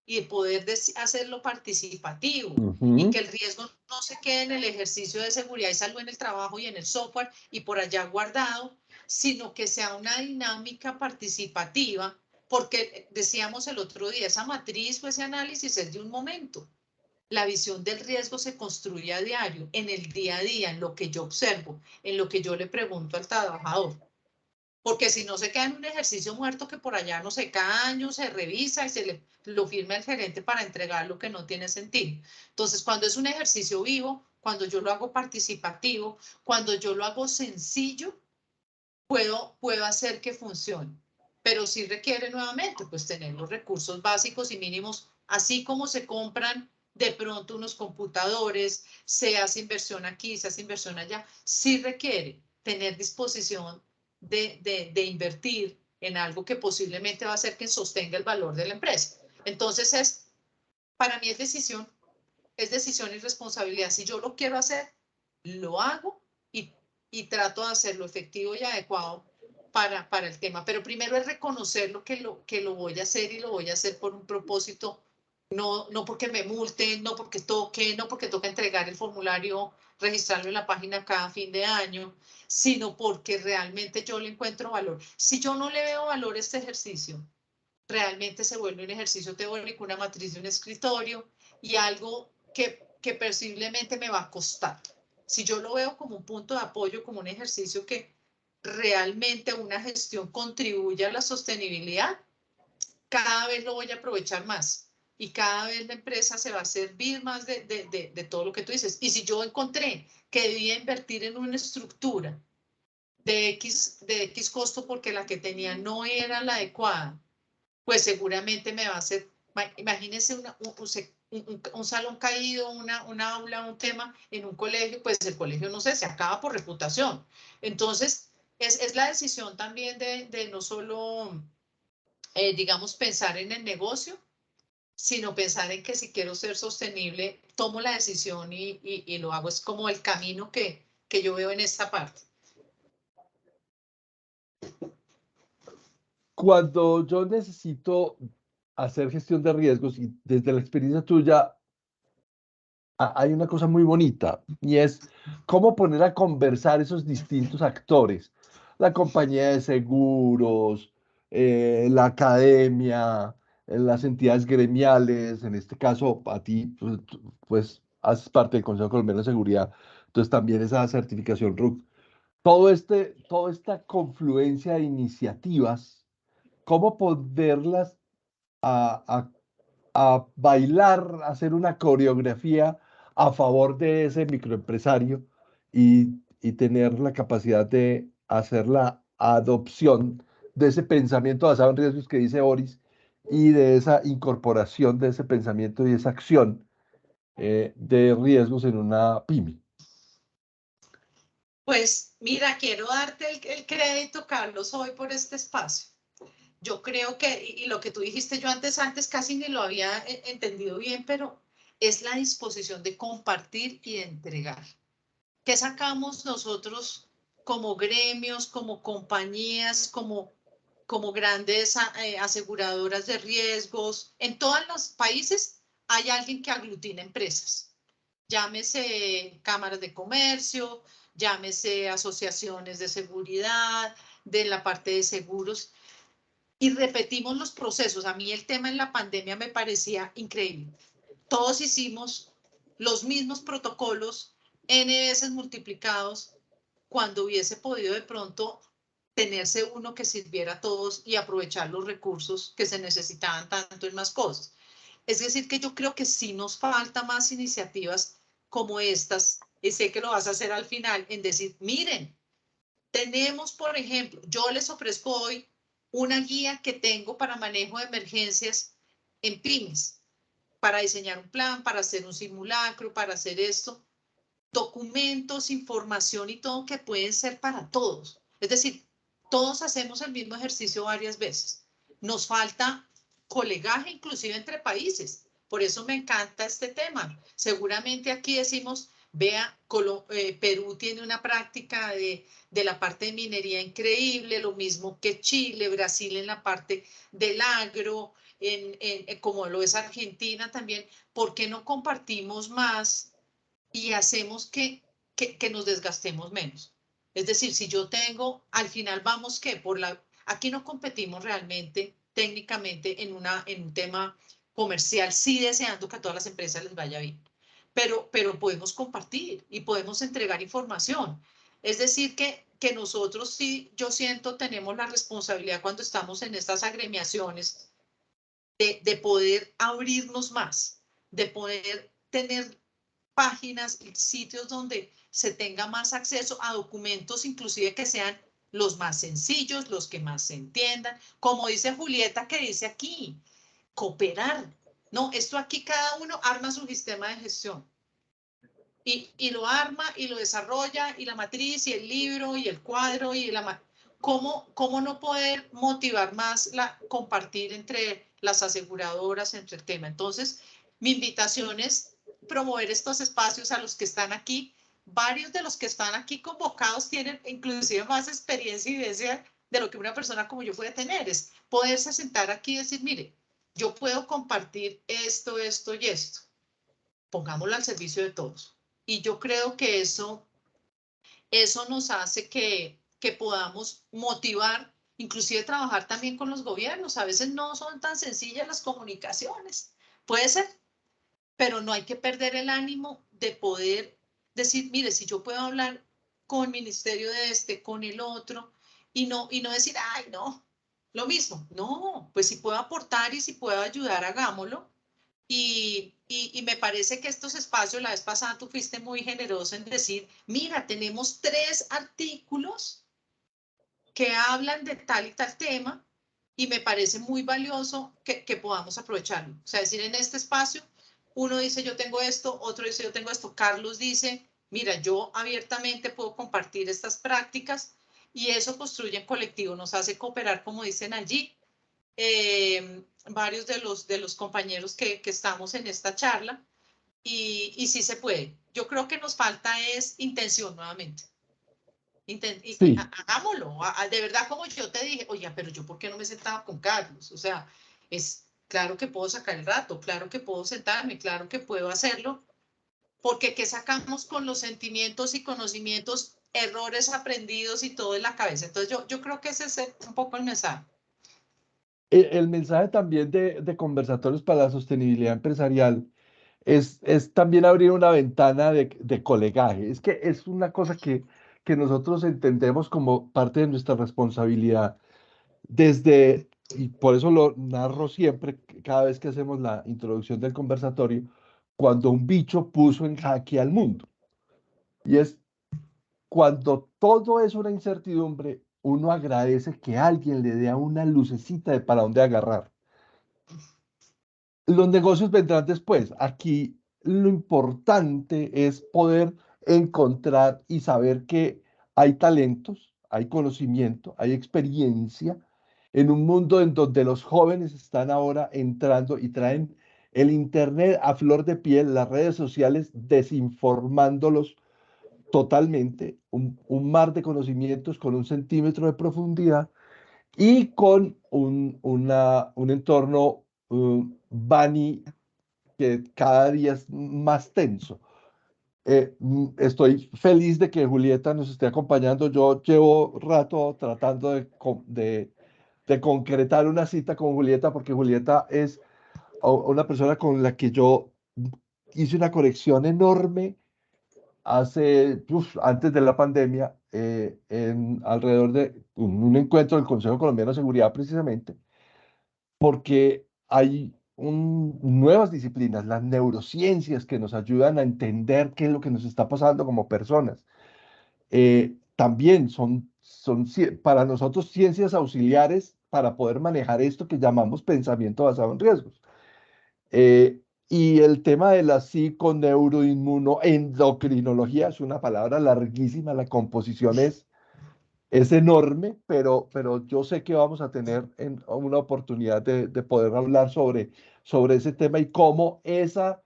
y poder hacerlo participativo y que el riesgo no se quede en el ejercicio de seguridad y salud en el trabajo y en el software y por allá guardado, sino que sea una dinámica participativa, porque decíamos el otro día, esa matriz o ese análisis es de un momento. La visión del riesgo se construye a diario, en el día a día, en lo que yo observo, en lo que yo le pregunto al trabajador. Porque si no se queda en un ejercicio muerto que por allá, no sé, cada año se revisa y lo firma el gerente para entregar lo que no tiene sentido. Entonces, cuando es un ejercicio vivo, cuando yo lo hago participativo, cuando yo lo hago sencillo, puedo hacer que funcione. Pero sí requiere nuevamente, pues, tener los recursos básicos y mínimos, así como se compran de pronto unos computadores, se hace inversión aquí, se hace inversión allá, sí requiere tener disposición de invertir en algo que posiblemente va a ser quien sostenga el valor de la empresa. Entonces, para mí es decisión y responsabilidad. Si yo lo quiero hacer, lo hago y trato de hacerlo efectivo y adecuado para el tema. Pero primero es reconocerlo que lo voy a hacer y lo voy a hacer por un propósito, no porque me multen, no porque toque entregar el formulario, registrarlo en la página cada fin de año, sino porque realmente yo le encuentro valor. Si yo no le veo valor a este ejercicio, realmente se vuelve un ejercicio teórico, una matriz de un escritorio y algo que posiblemente me va a costar. Si yo lo veo como un punto de apoyo, como un ejercicio que realmente una gestión contribuye a la sostenibilidad, cada vez lo voy a aprovechar más y cada vez la empresa se va a servir más de todo lo que tú dices. Y si yo encontré que debía invertir en una estructura de X costo porque la que tenía no era la adecuada, pues seguramente me va a hacer, imagínense un salón caído, una aula, un tema en un colegio, pues el colegio, no sé, se acaba por reputación. Entonces, es la decisión también de no solo, digamos, pensar en el negocio, sino pensar en que si quiero ser sostenible, tomo la decisión y lo hago. Es como el camino que yo veo en esta parte. Cuando yo necesito hacer gestión de riesgos y desde la experiencia tuya, hay una cosa muy bonita y es cómo poner a conversar esos distintos actores, la compañía de seguros, la academia, las entidades gremiales, en este caso a ti, pues haces parte del Consejo Colombiano de Seguridad, entonces también esa certificación RUC. Toda esta confluencia de iniciativas, cómo poderlas a bailar, hacer una coreografía a favor de ese microempresario y tener la capacidad de hacer la adopción de ese pensamiento basado en riesgos que dice Boris y de esa incorporación de ese pensamiento y esa acción de riesgos en una pyme. Pues mira, quiero darte el crédito, Carlos, hoy por este espacio. Yo creo que, y lo que tú dijiste yo antes casi ni lo había entendido bien, pero es la disposición de compartir y de entregar. ¿Qué sacamos nosotros como gremios, como compañías, como grandes aseguradoras de riesgos? En todos los países hay alguien que aglutina empresas. Llámese cámaras de comercio, llámese asociaciones de seguridad, de la parte de seguros, y repetimos los procesos. A mí el tema en la pandemia me parecía increíble. Todos hicimos los mismos protocolos, N veces multiplicados, cuando hubiese podido de pronto tenerse uno que sirviera a todos y aprovechar los recursos que se necesitaban tanto en más cosas. Es decir, que yo creo que sí nos falta más iniciativas como estas, y sé que lo vas a hacer al final, en decir, miren, tenemos, por ejemplo, yo les ofrezco hoy una guía que tengo para manejo de emergencias en pymes, para diseñar un plan, para hacer un simulacro, para hacer esto, documentos, información y todo que pueden ser para todos. Es decir, todos hacemos el mismo ejercicio varias veces. Nos falta colegaje inclusive entre países. Por eso me encanta este tema. Seguramente aquí decimos, vea, Perú tiene una práctica de la parte de minería increíble, lo mismo que Chile, Brasil en la parte del agro, como lo es Argentina también. ¿Por qué no compartimos más y hacemos que nos desgastemos menos? Es decir, si yo tengo, al final vamos que aquí no competimos realmente técnicamente en un tema comercial, sí deseando que a todas las empresas les vaya bien, pero podemos compartir y podemos entregar información. Es decir, que nosotros sí, yo siento, tenemos la responsabilidad cuando estamos en estas agremiaciones de poder abrirnos más, de poder tener páginas, sitios donde se tenga más acceso a documentos, inclusive que sean los más sencillos, los que más se entiendan. Como dice Julieta, que dice aquí, cooperar. No, esto aquí cada uno arma su sistema de gestión y lo arma y lo desarrolla, y la matriz, y el libro, y el cuadro, y ¿cómo no poder motivar más compartir entre las aseguradoras, entre el tema? Entonces, mi invitación es promover estos espacios a los que están aquí. Varios de los que están aquí convocados tienen inclusive más experiencia y vivencia de lo que una persona como yo puede tener. Es poderse sentar aquí y decir, mire, yo puedo compartir esto, esto y esto. Pongámoslo al servicio de todos. Y yo creo que eso nos hace que podamos motivar, inclusive trabajar también con los gobiernos. A veces no son tan sencillas las comunicaciones. Puede ser, pero no hay que perder el ánimo de poder decir, mire, si yo puedo hablar con el ministerio de con el otro, y no decir, ay, no, lo mismo. No, pues si puedo aportar y si puedo ayudar, hagámoslo. Y me parece que estos espacios, la vez pasada tú fuiste muy generoso en decir, mira, tenemos 3 artículos que hablan de tal y tal tema, y me parece muy valioso que podamos aprovecharlo. O sea, decir, en este espacio, uno dice, yo tengo esto, otro dice, yo tengo esto, Carlos dice, mira, yo abiertamente puedo compartir estas prácticas, y eso construye en colectivo, nos hace cooperar, como dicen allí. Varios de los compañeros que estamos en esta charla, y sí se puede. Yo creo que nos falta es intención nuevamente. Sí, Hagámoslo, de verdad, como yo te dije, oye, pero yo ¿por qué no me sentaba con Carlos? O sea, es claro que puedo sacar el rato, claro que puedo sentarme, claro que puedo hacerlo, porque ¿qué sacamos con los sentimientos y conocimientos, errores aprendidos y todo en la cabeza? Entonces yo creo que ese es un poco el mensaje. el mensaje también de conversatorios para la sostenibilidad empresarial es también abrir una ventana de colegaje. Es que es una cosa que nosotros entendemos como parte de nuestra responsabilidad y por eso lo narro siempre, cada vez que hacemos la introducción del conversatorio, cuando un bicho puso en jaque al mundo. Y es cuando todo es una incertidumbre, uno agradece que alguien le dé a una lucecita de para dónde agarrar. Los negocios vendrán después. Aquí lo importante es poder encontrar y saber que hay talentos, hay conocimiento, hay experiencia en un mundo en donde los jóvenes están ahora entrando y traen el Internet a flor de piel, las redes sociales desinformándolos totalmente, un mar de conocimientos con un centímetro de profundidad y con un entorno bunny que cada día es más tenso. Estoy feliz de que Julieta nos esté acompañando. Yo llevo rato tratando de concretar una cita con Julieta porque Julieta es una persona con la que yo hice una conexión enorme antes de la pandemia, alrededor de un encuentro del Consejo Colombiano de Seguridad precisamente, porque hay nuevas disciplinas, las neurociencias que nos ayudan a entender qué es lo que nos está pasando como personas. También para nosotros ciencias auxiliares para poder manejar esto que llamamos pensamiento basado en riesgos. Y el tema de la psiconeuroinmunoendocrinología es una palabra larguísima, la composición es enorme, pero yo sé que vamos a tener una oportunidad de poder hablar sobre ese tema y cómo esa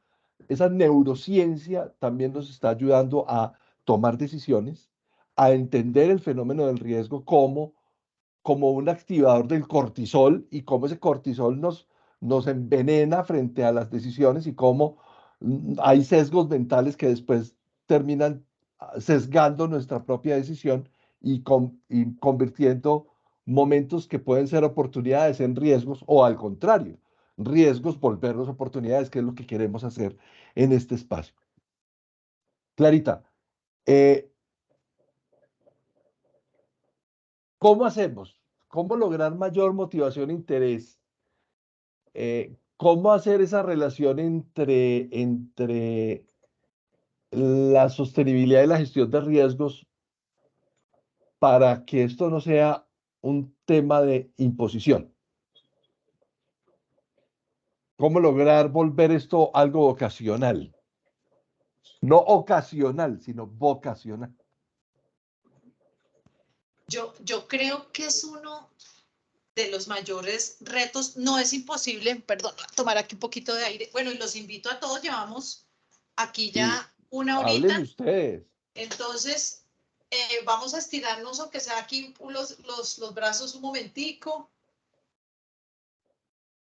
neurociencia también nos está ayudando a tomar decisiones, a entender el fenómeno del riesgo como un activador del cortisol y cómo ese cortisol nos envenena frente a las decisiones y cómo hay sesgos mentales que después terminan sesgando nuestra propia decisión y convirtiendo momentos que pueden ser oportunidades en riesgos o al contrario, riesgos volverlos oportunidades, que es lo que queremos hacer en este espacio. Clarita, eh, ¿cómo hacemos? ¿Cómo lograr mayor motivación e interés? ¿Cómo hacer esa relación entre la sostenibilidad y la gestión de riesgos para que esto no sea un tema de imposición? ¿Cómo lograr volver esto algo vocacional? No ocasional, sino vocacional. Yo creo que es uno de los mayores retos. No es imposible, perdón, voy a tomar aquí un poquito de aire. Bueno, y los invito a todos, llevamos aquí ya una Hablen horita. ustedes. Entonces, vamos a estirarnos, aunque sea aquí los brazos un momentico,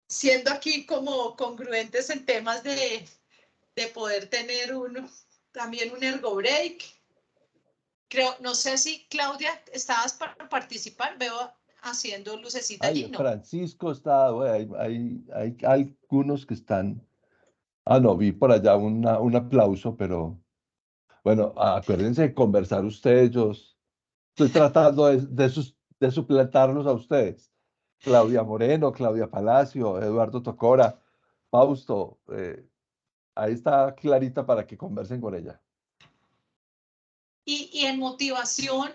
siendo aquí como congruentes en temas de poder tener también un ergo break. Creo, no sé si Claudia, estabas para participar, veo haciendo lucecita allí, Ay, no. Francisco está, bueno, hay algunos que están. Ah, no, vi por allá un aplauso, pero bueno, acuérdense de conversar ustedes. Yo estoy tratando de suplantarlos a ustedes. Claudia Moreno, Claudia Palacio, Eduardo Tocora, Fausto. Ahí está Clarita para que conversen con ella. Y en motivación,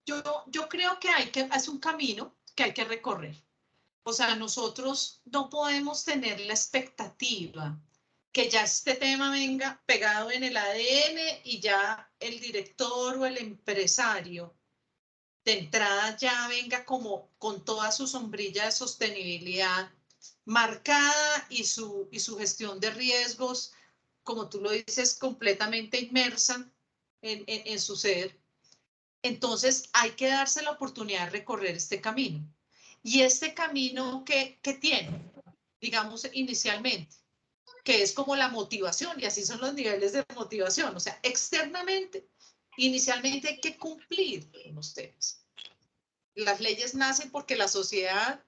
yo creo que es un camino que hay que recorrer. O sea, nosotros no podemos tener la expectativa que ya este tema venga pegado en el ADN y ya el director o el empresario de entrada ya venga como con toda su sombrilla de sostenibilidad marcada y su gestión de riesgos, como tú lo dices, completamente inmersa en su ser. Entonces hay que darse la oportunidad de recorrer este camino. Y este camino que tiene, digamos, inicialmente, que es como la motivación, y así son los niveles de motivación, o sea, externamente, inicialmente hay que cumplir con ustedes. Las leyes nacen porque en la sociedad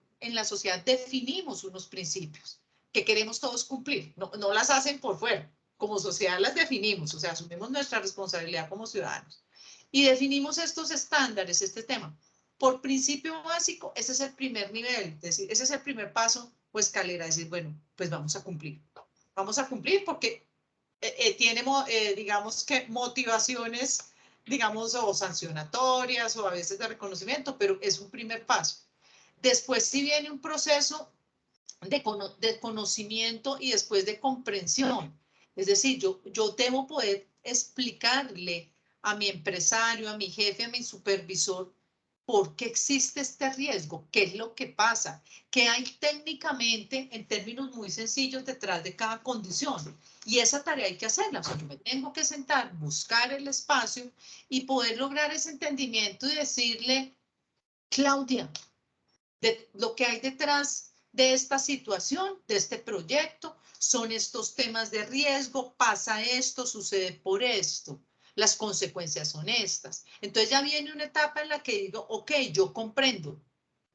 definimos unos principios que queremos todos cumplir, no las hacen por fuera, como sociedad las definimos, o sea, asumimos nuestra responsabilidad como ciudadanos. Y definimos estos estándares, este tema. Por principio básico, ese es el primer nivel, es decir, ese es el primer paso o escalera, decir, bueno, pues vamos a cumplir. Vamos a cumplir porque tiene, digamos que, motivaciones, digamos, o sancionatorias o a veces de reconocimiento, pero es un primer paso. Después sí viene un proceso de conocimiento y después de comprensión. Es decir, yo debo poder explicarle a mi empresario, a mi jefe, a mi supervisor, por qué existe este riesgo, qué es lo que pasa, qué hay técnicamente en términos muy sencillos detrás de cada condición. Y esa tarea hay que hacerla. O sea, yo me tengo que sentar, buscar el espacio y poder lograr ese entendimiento y decirle, Claudia, de lo que hay detrás de esta situación, de este proyecto, son estos temas de riesgo, pasa esto, sucede por esto, las consecuencias son estas. Entonces ya viene una etapa en la que digo, ok, yo comprendo,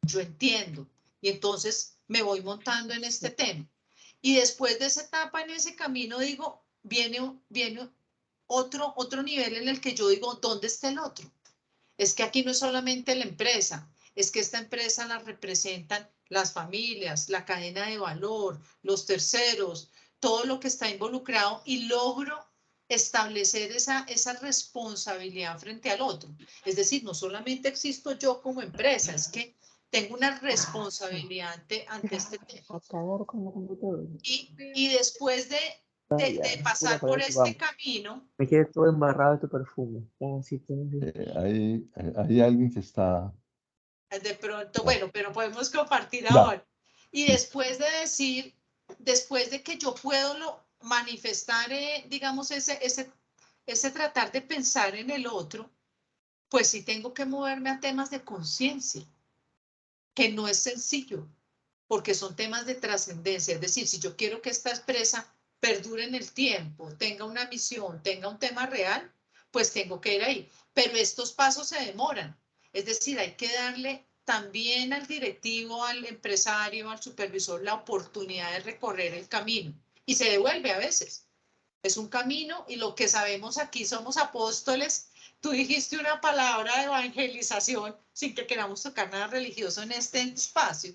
yo entiendo, y entonces me voy montando en este tema. Y después de esa etapa, en ese camino, digo, viene otro nivel en el que yo digo, ¿dónde está el otro? Es que aquí no es solamente la empresa, es que esta empresa la representan las familias, la cadena de valor, los terceros, todo lo que está involucrado y logro establecer esa responsabilidad frente al otro. Es decir, no solamente existo yo como empresa, es que tengo una responsabilidad ante este tema. Y después de pasar por este camino, Me quedé todo embarrado de tu perfume. Hay alguien que está. de pronto, bueno, pero podemos compartir Ya. ahora. Y después de decir, después de que yo puedo manifestar, digamos, ese tratar de pensar en el otro, pues sí tengo que moverme a temas de conciencia, que no es sencillo, porque son temas de trascendencia. Es decir, si yo quiero que esta empresa perdure en el tiempo, tenga una misión, tenga un tema real, pues tengo que ir ahí. Pero estos pasos se demoran. Es decir, hay que darle también al directivo, al empresario, al supervisor la oportunidad de recorrer el camino. Y se devuelve a veces. Es un camino y lo que sabemos aquí somos apóstoles. Tú dijiste una palabra de evangelización sin que queramos tocar nada religioso en este espacio,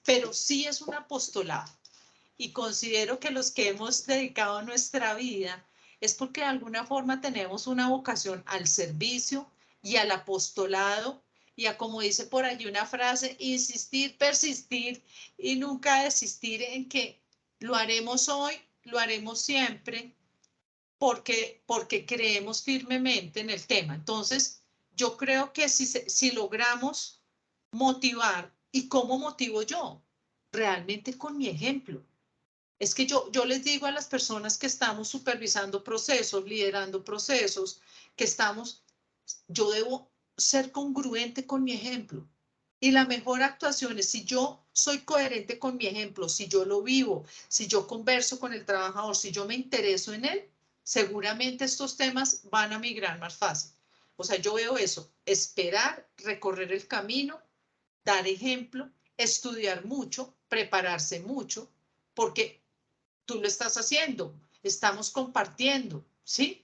pero sí es un apostolado. Y considero que los que hemos dedicado nuestra vida es porque de alguna forma tenemos una vocación al servicio y al apostolado y a, como dice por allí una frase, insistir, persistir y nunca desistir en que lo haremos hoy, lo haremos siempre porque creemos firmemente en el tema. Entonces, yo creo que si logramos motivar, ¿y cómo motivo yo? Realmente con mi ejemplo. Es que yo les digo a las personas que estamos supervisando procesos, liderando procesos, yo debo ser congruente con mi ejemplo. Y la mejor actuación es si yo soy coherente con mi ejemplo, si yo lo vivo, si yo converso con el trabajador, si yo me intereso en él, seguramente estos temas van a migrar más fácil. O sea, yo veo eso, esperar, recorrer el camino, dar ejemplo, estudiar mucho, prepararse mucho, porque tú lo estás haciendo, estamos compartiendo, ¿sí?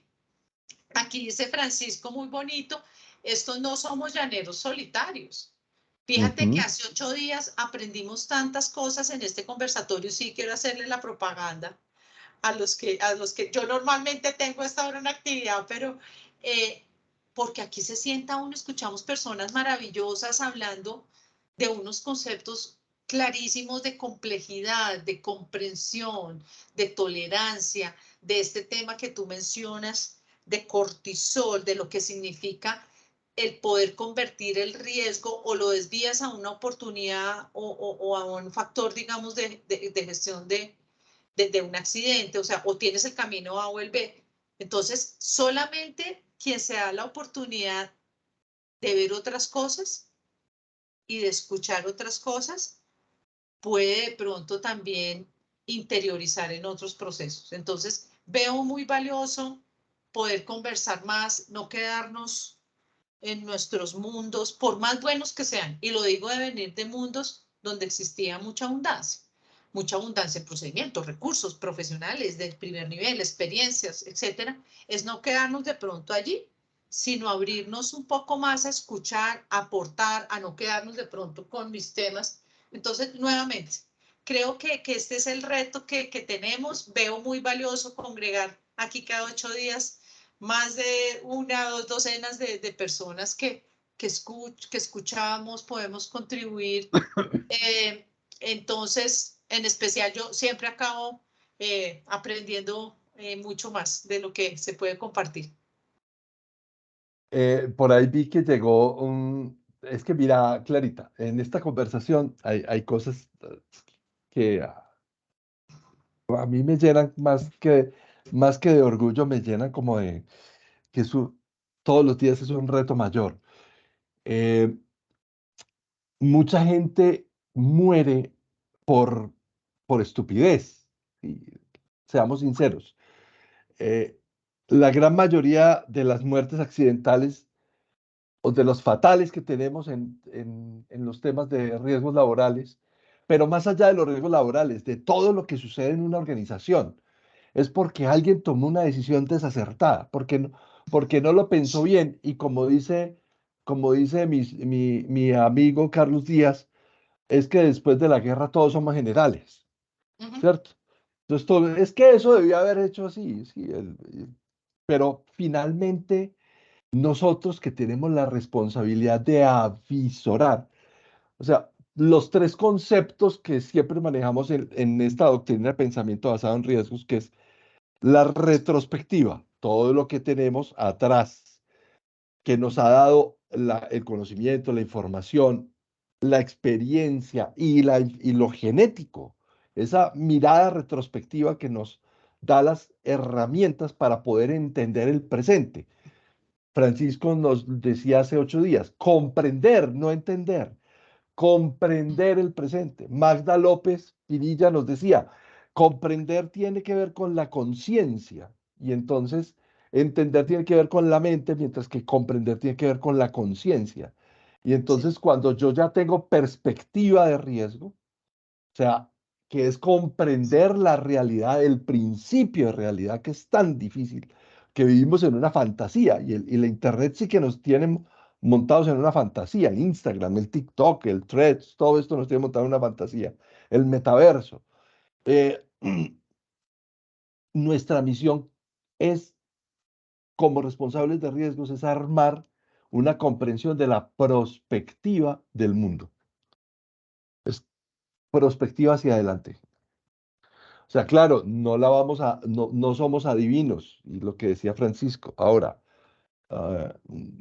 Aquí dice Francisco muy bonito, estos no somos llaneros solitarios. Fíjate que hace 8 días aprendimos tantas cosas en este conversatorio, sí quiero hacerle la propaganda a los que yo normalmente tengo esta hora en actividad, pero porque aquí se sienta uno, escuchamos personas maravillosas hablando de unos conceptos clarísimos de complejidad, de comprensión, de tolerancia, de este tema que tú mencionas, de cortisol, de lo que significa el poder convertir el riesgo o lo desvías a una oportunidad o a un factor, digamos, de gestión de un accidente, o sea, o tienes el camino A o el B. Entonces, solamente quien se da la oportunidad de ver otras cosas y de escuchar otras cosas puede de pronto también interiorizar en otros procesos. Entonces, veo muy valioso poder conversar más, no quedarnos en nuestros mundos, por más buenos que sean, y lo digo de venir de mundos donde existía mucha abundancia en procedimientos, recursos profesionales del primer nivel, experiencias, etcétera, es no quedarnos de pronto allí, sino abrirnos un poco más a escuchar, a aportar, a no quedarnos de pronto con mis temas. Entonces, nuevamente, creo que este es el reto que tenemos. Veo muy valioso congregar aquí cada 8 días más de 1 o 2 docenas de personas que escuchamos, podemos contribuir. Entonces, en especial, yo siempre acabo aprendiendo mucho más de lo que se puede compartir. Por ahí vi que llegó un... Es que mira, Clarita, en esta conversación hay cosas que a mí me llenan más que de orgullo, me llenan como de que todos los días es un reto mayor. Eh, Mucha gente muere por, por estupidez, y seamos sinceros. Eh, la gran mayoría de las muertes accidentales o de los fatales que tenemos en los temas de riesgos laborales, pero más allá de los riesgos laborales, de todo lo que sucede en una organización, es porque alguien tomó una decisión desacertada, porque no lo pensó bien y como dice mi amigo Carlos Díaz, es que después de la guerra todos somos generales, ¿cierto? Entonces, es que eso debía haber hecho así, sí, pero finalmente nosotros que tenemos la responsabilidad de avisorar, o sea, los tres conceptos que siempre manejamos en esta doctrina de pensamiento basado en riesgos, que es la retrospectiva, todo lo que tenemos atrás, que nos ha dado el conocimiento, la información, la experiencia y lo genético, esa mirada retrospectiva que nos da las herramientas para poder entender el presente. Francisco nos decía hace 8 días, comprender, no entender, comprender el presente. Magda López Pinilla nos decía, comprender tiene que ver con la conciencia y entonces entender tiene que ver con la mente, mientras que comprender tiene que ver con la conciencia. Y entonces cuando yo ya tengo perspectiva de riesgo, o sea, que es comprender la realidad, el principio de realidad, que es tan difícil, que vivimos en una fantasía y la Internet sí que nos tiene montados en una fantasía, el Instagram, el TikTok, el Threads, todo esto nos tiene montado en una fantasía, el metaverso. Eh, Nuestra misión es, como responsables de riesgos, es armar una comprensión de la prospectiva del mundo. Es prospectiva hacia adelante. O sea, claro, no somos adivinos, y lo que decía Francisco. Ahora,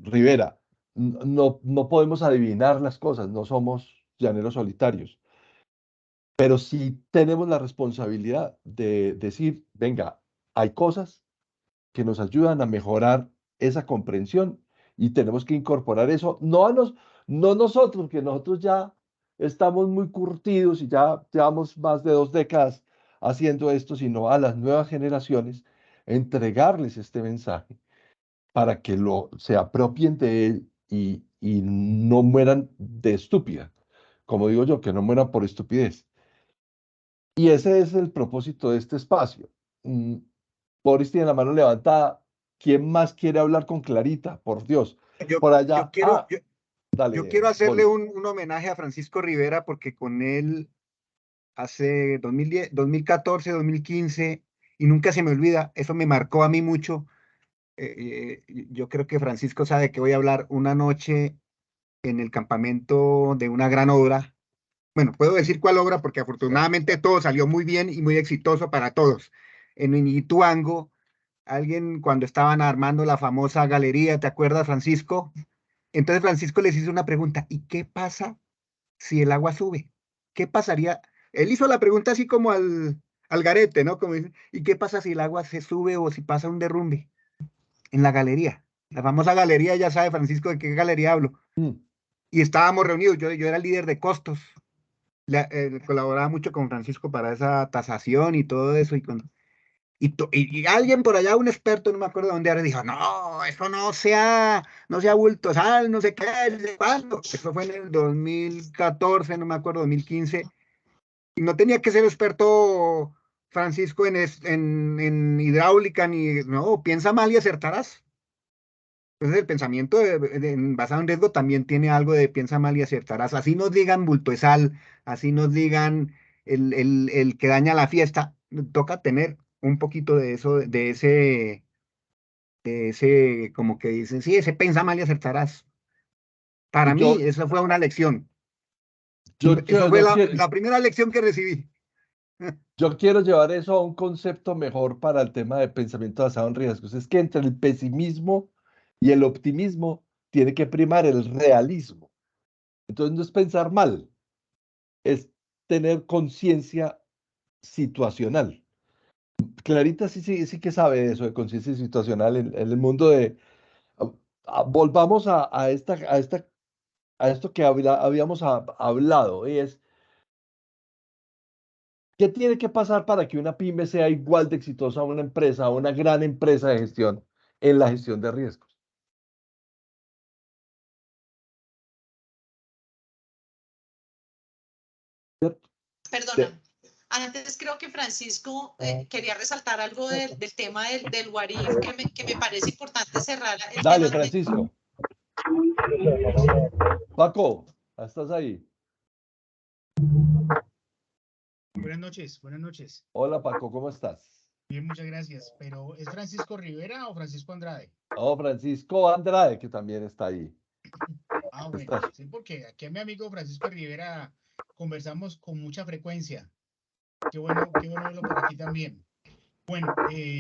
Rivera, no podemos adivinar las cosas, no somos llaneros solitarios, pero sí tenemos la responsabilidad de decir, venga, hay cosas que nos ayudan a mejorar esa comprensión y tenemos que incorporar eso, no nosotros, que nosotros ya estamos muy curtidos y ya llevamos más de 2 décadas haciendo esto, sino a las nuevas generaciones, entregarles este mensaje para que se apropien de él y no mueran de estúpida, como digo yo, que no mueran por estupidez. Y ese es el propósito de este espacio. Mm, Boris tiene la mano levantada. ¿Quién más quiere hablar con Clarita? Por Dios. Yo, Por yo allá. quiero, yo, yo Dale, quiero hacerle Boris. un homenaje a Francisco Rivera porque con él hace 2010, 2014, 2015, y nunca se me olvida, eso me marcó a mí mucho. Yo creo que Francisco sabe que voy a hablar una noche en el campamento de una gran obra. Bueno, puedo decir cuál obra porque afortunadamente todo salió muy bien y muy exitoso para todos. En Ituango, alguien cuando estaban armando la famosa galería, ¿te acuerdas, Francisco? Entonces Francisco les hizo una pregunta, ¿y qué pasa si el agua sube? ¿Qué pasaría? Él hizo la pregunta así como al garete, ¿no? Como dice, ¿y qué pasa si el agua se sube o si pasa un derrumbe en la galería? La famosa galería, ya sabe Francisco de qué galería hablo. Mm. Y estábamos reunidos, yo era el líder de costos, colaboraba mucho con Francisco para esa tasación y todo eso, y alguien por allá, un experto, no me acuerdo de dónde era, dijo, no, eso no sea bulto sal, no sé qué, no sé cuándo. Eso fue en el 2014, no me acuerdo, 2015. Y no tenía que ser experto Francisco en hidráulica, ni, no, piensa mal y acertarás. Entonces el pensamiento basado en riesgo también tiene algo de piensa mal y acertarás. Así nos digan bulto de sal, así nos digan el que daña la fiesta, toca tener un poquito de eso, de ese, como que dicen, sí, ese piensa mal y acertarás. Para mí, Yo, eso fue una lección. yo, Eso quiero- fue yo, la, quiero, la primera lección que recibí. yo quiero llevar eso a un concepto mejor para el tema de pensamiento basado en riesgos. Es que entre el pesimismo y el optimismo tiene que primar el realismo. Entonces no es pensar mal, es tener conciencia situacional. Clarita sí que sabe de eso de conciencia situacional en el mundo de... Volvamos a esto que habíamos hablado, y es, ¿qué tiene que pasar para que una pyme sea igual de exitosa a una empresa, a una gran empresa de gestión en la gestión de riesgos? ¿Cierto? Perdona. Antes creo que Francisco quería resaltar algo del tema del Warif que me parece importante cerrar el Dale, tema de... Francisco. Paco, ¿estás ahí? Buenas noches, buenas noches. Hola, Paco, ¿cómo estás? Bien, muchas gracias. Pero ¿es Francisco Rivera o Francisco Andrade? Oh, Francisco Andrade, que también está ahí. Ah, bueno, Estás. sí, porque aquí a mi amigo Francisco Rivera conversamos con mucha frecuencia. Qué bueno verlo por aquí también. Bueno,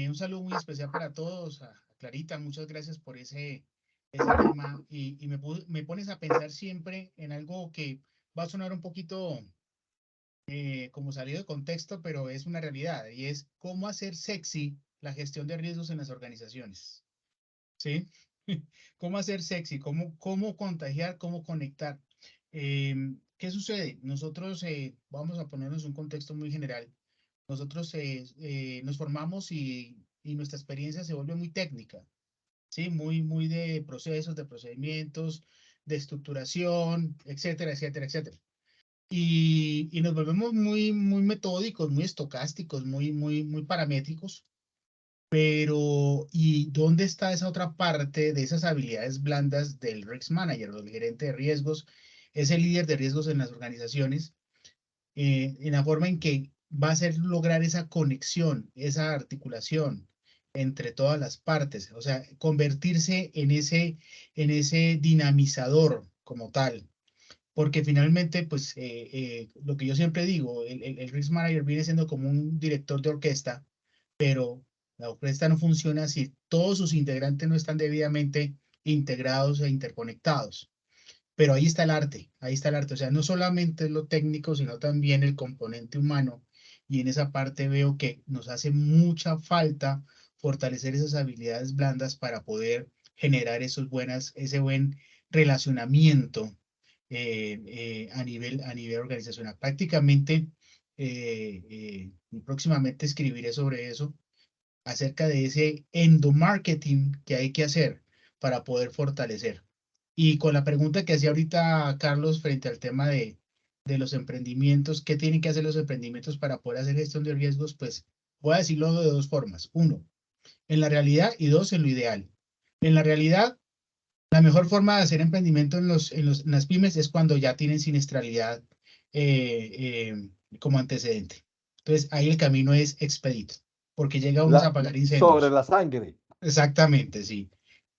un saludo muy especial para todos. A Clarita, muchas gracias por ese tema. Y me pones a pensar siempre en algo que va a sonar un poquito como salido de contexto, pero es una realidad, y es cómo hacer sexy la gestión de riesgos en las organizaciones. ¿Sí? ¿Cómo hacer sexy? ¿Cómo contagiar? ¿Cómo conectar? ¿Qué sucede? Nosotros, vamos a ponernos un contexto muy general. Nosotros nos formamos y nuestra experiencia se vuelve muy técnica, ¿sí? Muy de procesos, de procedimientos, de estructuración, etcétera, etcétera, etcétera. Y nos volvemos muy metódicos, muy estocásticos, muy paramétricos. Pero, ¿y dónde está esa otra parte de esas habilidades blandas del Risk Manager, del gerente de riesgos, ese líder de riesgos en las organizaciones, en la forma en que va a ser lograr esa conexión, esa articulación entre todas las partes, o sea, convertirse en ese dinamizador como tal? porque finalmente, pues, lo que yo siempre digo, el Risk Manager viene siendo como un director de orquesta, pero la orquesta no funciona si todos sus integrantes no están debidamente integrados e interconectados. Pero ahí está el arte, o sea, no solamente lo técnico, sino también el componente humano. Y en esa parte veo que nos hace mucha falta fortalecer esas habilidades blandas para poder generar ese buen relacionamiento a nivel organizacional. Prácticamente, próximamente escribiré sobre eso, acerca de ese endomarketing que hay que hacer para poder fortalecer. Y con la pregunta que hacía ahorita Carlos frente al tema de los emprendimientos, ¿qué tienen que hacer los emprendimientos para poder hacer gestión de riesgos? Pues voy a decirlo de dos formas. Uno, en la realidad, y dos, en lo ideal. En la realidad, la mejor forma de hacer emprendimiento en las pymes es cuando ya tienen siniestralidad como antecedente. Entonces, ahí el camino es expedito, porque llega uno a apagar Sobre incendios. la sangre. Exactamente, sí.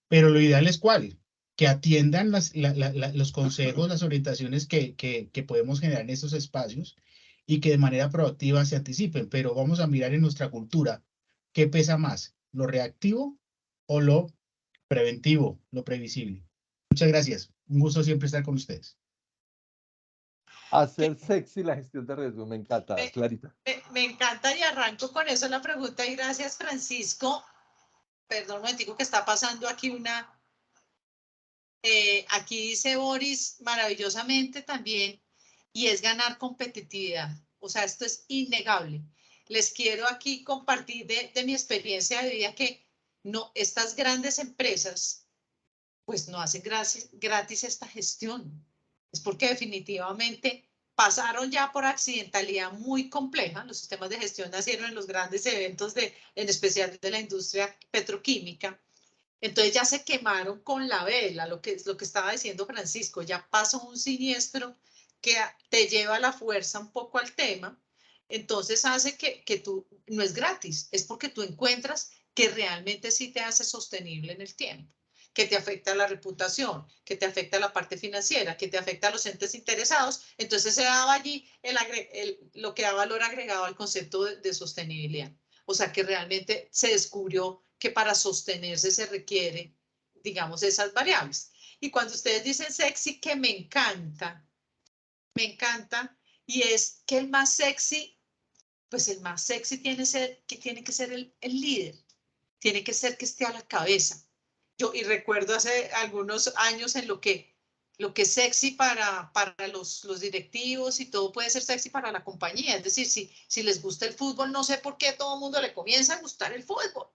Pero lo ideal es cuál, que atiendan los consejos, las orientaciones que podemos generar en estos espacios y que de manera proactiva se anticipen. Pero vamos a mirar en nuestra cultura qué pesa más, lo reactivo o lo preventivo, lo previsible. Muchas gracias. Un gusto siempre estar con ustedes. Hacer sexy la gestión de riesgo. Me encanta, Clarita. Me encanta y arranco con eso la pregunta y gracias, Francisco. Perdón, un momentico que está pasando aquí aquí dice Boris maravillosamente también, y es ganar competitividad. O sea, esto es innegable. Les quiero aquí compartir de mi experiencia de vida que no, estas grandes empresas pues no hacen gratis esta gestión. Es porque definitivamente pasaron ya por accidentalidad muy compleja. Los sistemas de gestión nacieron en los grandes eventos, en especial de la industria petroquímica. Entonces ya se quemaron con la vela, lo que estaba diciendo Francisco, ya pasó un siniestro que te lleva a la fuerza un poco al tema, entonces hace que tú, no es gratis, es porque tú encuentras que realmente sí te hace sostenible en el tiempo, que te afecta la reputación, que te afecta la parte financiera, que te afecta a los entes interesados, entonces se daba allí lo que da valor agregado al concepto de sostenibilidad. O sea que realmente se descubrió que para sostenerse se requiere, digamos, esas variables. Y cuando ustedes dicen sexy, que me encanta, y es que el más sexy, pues el más sexy tiene que ser el líder, tiene que ser que esté a la cabeza. Y recuerdo hace algunos años en lo que es sexy para los directivos y todo puede ser sexy para la compañía. Es decir, si les gusta el fútbol, no sé por qué a todo el mundo le comienza a gustar el fútbol.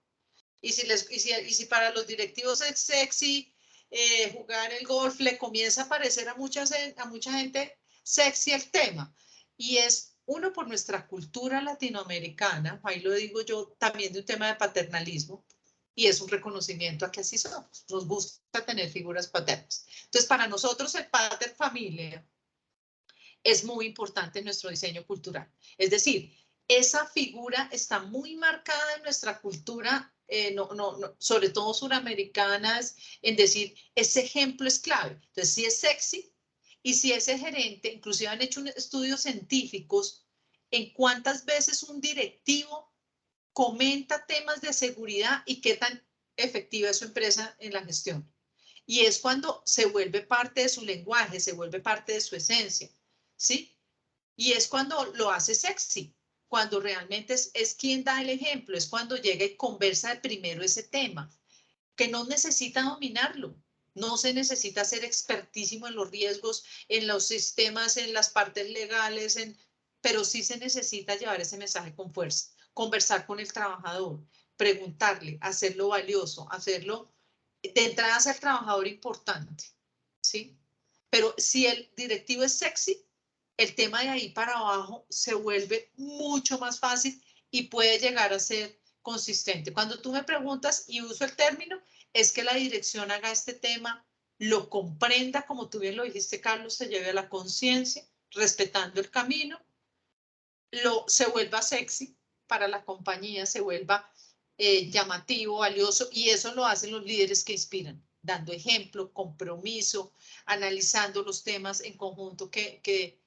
Y si para los directivos es sexy jugar el golf, le comienza a parecer a mucha gente sexy el tema. Y es uno por nuestra cultura latinoamericana, ahí lo digo yo, también de un tema de paternalismo, y es un reconocimiento a que así somos. Nos gusta tener figuras paternas. Entonces, para nosotros el pater familia es muy importante en nuestro diseño cultural. Es decir, esa figura está muy marcada en nuestra cultura, sobre todo suramericanas, en decir, ese ejemplo es clave. Entonces, si es sexy y si ese gerente, inclusive han hecho estudios científicos en cuántas veces un directivo comenta temas de seguridad y qué tan efectiva es su empresa en la gestión. Y es cuando se vuelve parte de su lenguaje, se vuelve parte de su esencia, ¿sí? Y es cuando lo hace sexy, cuando realmente es quien da el ejemplo, es cuando llega y conversa de primero ese tema, que no necesita dominarlo, no se necesita ser expertísimo en los riesgos, en los sistemas, en las partes legales, pero sí se necesita llevar ese mensaje con fuerza, conversar con el trabajador, preguntarle, hacerlo valioso, hacerlo de entrada hacer el trabajador importante, ¿sí? Pero si el directivo es sexy, el tema de ahí para abajo se vuelve mucho más fácil y puede llegar a ser consistente. Cuando tú me preguntas y uso el término, es que la dirección haga este tema, lo comprenda, como tú bien lo dijiste, Carlos, se lleve a la conciencia, respetando el camino, se vuelva sexy para la compañía, se vuelva llamativo, valioso, y eso lo hacen los líderes que inspiran. dando ejemplo, compromiso, analizando los temas en conjunto que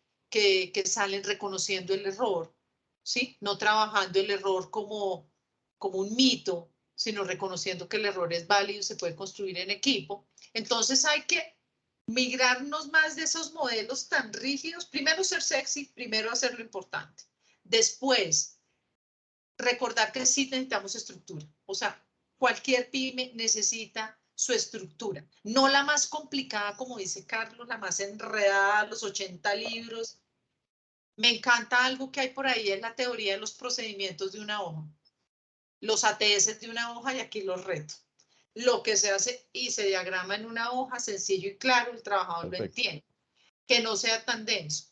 salen, reconociendo el error, ¿sí? No trabajando el error como un mito, sino reconociendo que el error es válido y se puede construir en equipo. Entonces hay que migrarnos más de esos modelos tan rígidos. Primero ser sexy, primero hacer lo importante. Después, recordar que sí necesitamos estructura. O sea, cualquier pyme necesita su estructura. No la más complicada, como dice Carlos, la más enredada, los 80 libros. Me encanta algo que hay por ahí en la teoría de los procedimientos de una hoja. Los ATS de una hoja, y aquí los reto. Lo que se hace y se diagrama en una hoja, sencillo y claro, el trabajador lo entiende. Que no sea tan denso,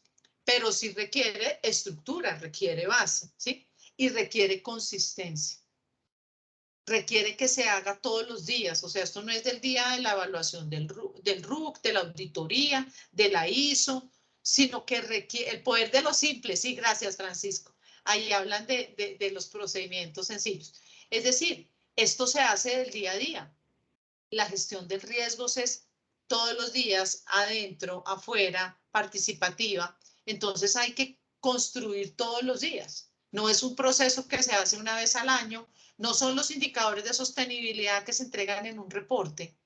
pero sí requiere estructura, requiere base, ¿sí? Y requiere consistencia. Requiere que se haga todos los días, o sea, esto no es del día de la evaluación del RUC, de la auditoría, de la ISO, sino que requiere el poder de lo simple. Sí, gracias, Francisco. Ahí hablan de los procedimientos sencillos. Es decir, esto se hace del día a día. La gestión de riesgos es todos los días, adentro, afuera, participativa. Entonces hay que construir todos los días. No es un proceso que se hace una vez al año. No son los indicadores de sostenibilidad que se entregan en un reporte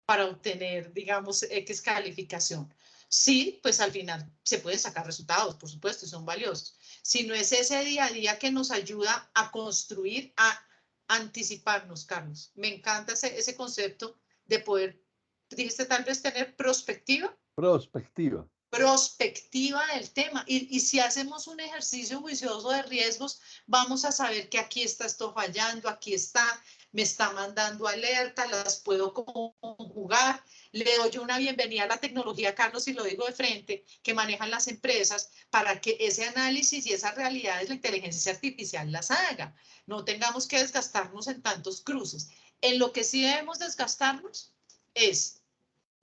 para obtener, digamos, X calificación. Sí, pues al final se pueden sacar resultados, por supuesto, y son valiosos. Sino es ese día a día que nos ayuda a construir, a anticiparnos, Carlos. Me encanta ese concepto de poder, dijiste tal vez tener perspectiva. Prospectiva del tema. Y si hacemos un ejercicio juicioso de riesgos, vamos a saber que aquí está esto fallando, aquí está, me está mandando alerta, las puedo conjugar. Le doy una bienvenida a la tecnología, Carlos, y lo digo de frente, que manejan las empresas para que ese análisis y esas realidades, la inteligencia artificial las haga. No tengamos que desgastarnos en tantos cruces. En lo que sí debemos desgastarnos es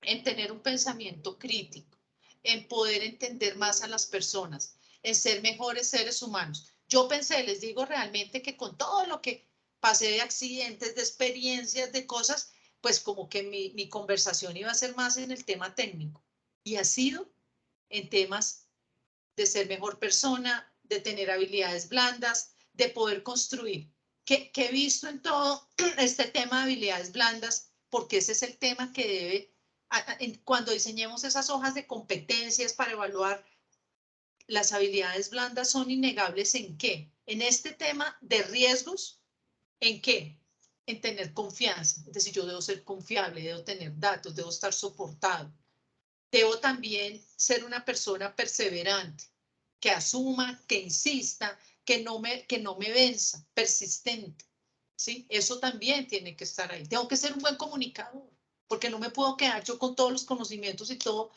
en tener un pensamiento crítico, en poder entender más a las personas, en ser mejores seres humanos. Yo pensé, les digo realmente que con todo lo que pasé de accidentes, de experiencias, de cosas, pues como que mi conversación iba a ser más en el tema técnico. Y ha sido en temas de ser mejor persona, de tener habilidades blandas, de poder construir. Que he visto en todo este tema de habilidades blandas, porque ese es el tema que debe, cuando diseñemos esas hojas de competencias para evaluar, las habilidades blandas son innegables ¿en qué? En este tema de riesgos, ¿en qué? En tener confianza. Es decir, yo debo ser confiable, debo tener datos, debo estar soportado. Debo también ser una persona perseverante, que asuma, que insista, que no me venza, persistente. ¿Sí? Eso también tiene que estar ahí. Tengo que ser un buen comunicador, porque no me puedo quedar yo con todos los conocimientos y todo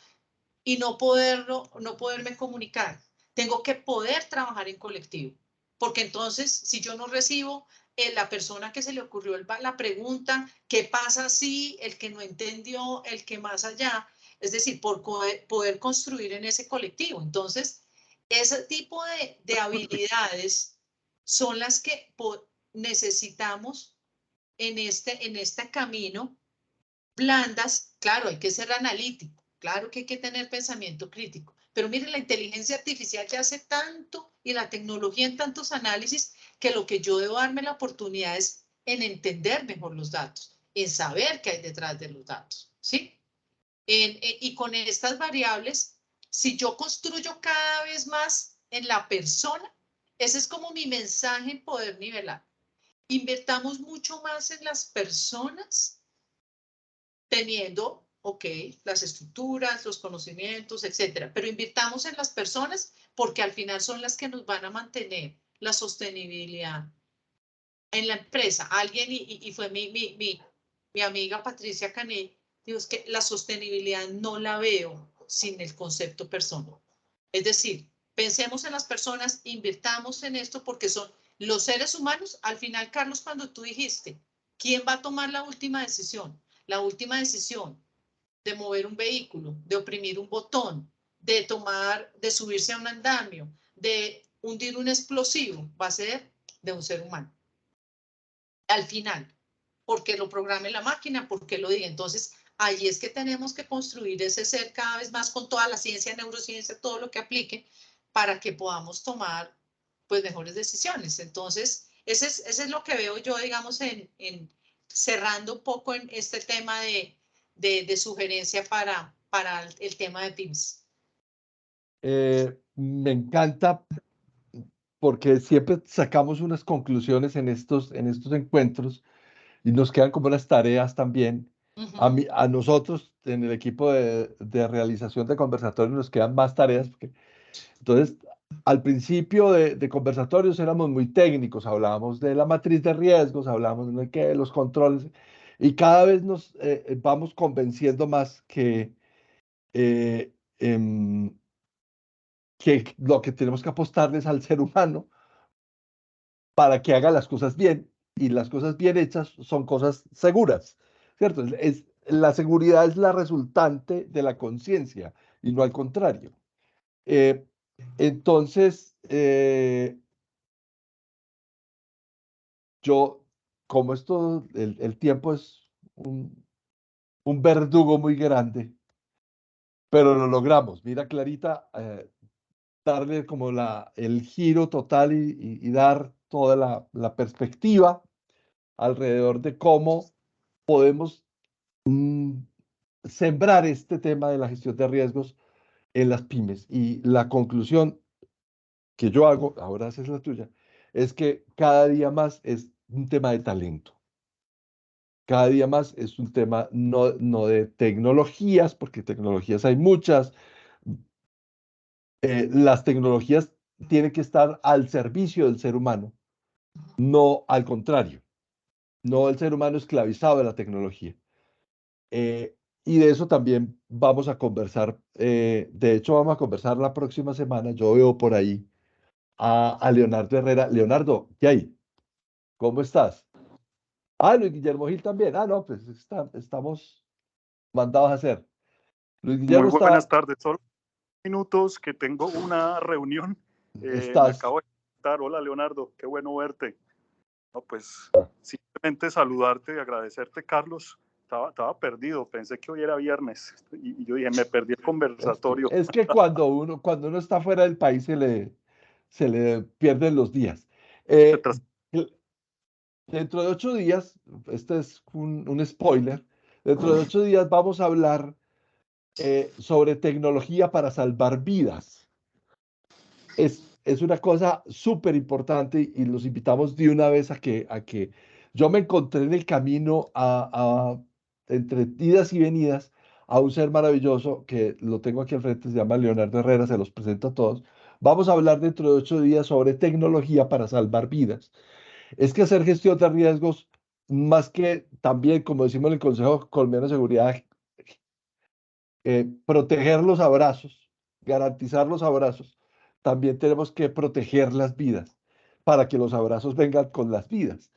y no poderme comunicar. Tengo que poder trabajar en colectivo, porque entonces si yo no recibo la persona que se le ocurrió la pregunta, ¿qué pasa si el que no entendió, el que más allá? Es decir, por poder construir en ese colectivo. Entonces, ese tipo de habilidades son las que necesitamos en este camino. Blandas, claro, hay que ser analítico, claro que hay que tener pensamiento crítico, pero miren, la inteligencia artificial ya hace tanto y la tecnología en tantos análisis que lo que yo debo darme la oportunidad es en entender mejor los datos, en saber qué hay detrás de los datos, ¿sí? Y con estas variables, si yo construyo cada vez más en la persona, ese es como mi mensaje en poder nivelar. Invertamos mucho más en las personas teniendo, ok, las estructuras, los conocimientos, etcétera, pero invirtamos en las personas porque al final son las que nos van a mantener la sostenibilidad en la empresa. Alguien, y fue mi amiga Patricia Canet, dijo, es que la sostenibilidad no la veo sin el concepto persona. Es decir, pensemos en las personas, invirtamos en esto porque son los seres humanos. Al final, Carlos, cuando tú dijiste, ¿quién va a tomar la última decisión? La última decisión de mover un vehículo, de oprimir un botón, de subirse a un andamio, de hundir un explosivo, va a ser de un ser humano. Al final, porque lo programe la máquina, porque lo diga. Entonces, ahí es que tenemos que construir ese ser cada vez más con toda la ciencia, neurociencia, todo lo que aplique, para que podamos tomar pues mejores decisiones. Entonces, ese es lo que veo yo, digamos, cerrando un poco en este tema de sugerencia para el tema de PIMS. Me encanta porque siempre sacamos unas conclusiones en estos encuentros y nos quedan como unas tareas también. A nosotros en el equipo de realización de conversatorios nos quedan más tareas. Entonces, al principio de conversatorios éramos muy técnicos, hablábamos de la matriz de riesgos, hablábamos de qué, los controles, y cada vez nos vamos convenciendo más eh, em, que lo que tenemos que apostarles al ser humano para que haga las cosas bien, y las cosas bien hechas son cosas seguras, ¿cierto? La seguridad es la resultante de la conciencia y no al contrario. Entonces, yo, como esto, el tiempo es un verdugo muy grande, pero lo logramos. Mira, Clarita, darle como el giro total y dar toda la perspectiva alrededor de cómo podemos sembrar este tema de la gestión de riesgos en las pymes. Y la conclusión que yo hago, ahora es la tuya, es que cada día más es un tema de talento. Cada día más es un tema no de tecnologías, porque tecnologías hay muchas. Las tecnologías tienen que estar al servicio del ser humano, no al contrario, no el ser humano esclavizado de la tecnología. Y de eso también vamos a conversar. De hecho, vamos a conversar la próxima semana. Yo veo por ahí a Leonardo Herrera. Leonardo, ¿qué hay? ¿Cómo estás? Ah, Luis Guillermo Gil también. Ah, no, pues estamos mandados a hacer. Luis Guillermo Muy buenas está, tardes. Solo minutos que tengo una reunión. Me estás. acabo de conectar. Hola, Leonardo. Qué bueno verte. No, pues simplemente saludarte y agradecerte, Carlos. Estaba perdido. Pensé que hoy era viernes y yo dije, me perdí el conversatorio. Es que cuando uno está fuera del país se le pierden los días. El- Dentro de 8 días, este es un spoiler, dentro de 8 días vamos a hablar sobre tecnología para salvar vidas. Es una cosa súper importante y los invitamos de una vez a que yo me encontré en el camino entre idas y venidas a un ser maravilloso que lo tengo aquí al frente, se llama Leonardo Herrera, se los presento a todos. Vamos a hablar dentro de 8 días sobre tecnología para salvar vidas. Es que hacer gestión de riesgos, más que también, como decimos en el Consejo Colombiano de Seguridad, proteger los abrazos, garantizar los abrazos, también tenemos que proteger las vidas para que los abrazos vengan con las vidas.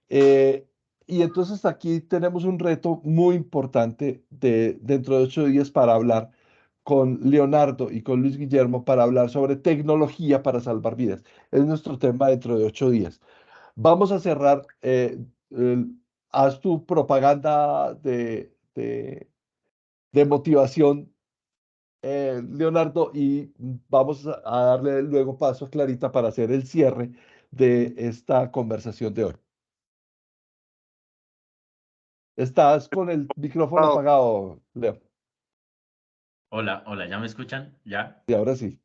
Eh, y entonces aquí tenemos un reto muy importante dentro de 8 días para hablar con Leonardo y con Luis Guillermo para hablar sobre tecnología para salvar vidas. Es nuestro tema dentro de 8 días. Vamos a cerrar. Haz tu propaganda de motivación, Leonardo, y vamos a darle luego paso a Clarita para hacer el cierre de esta conversación de hoy. Estás con el micrófono apagado, Leo. Hola, hola, ¿ya me escuchan? ¿Ya? Y ahora sí.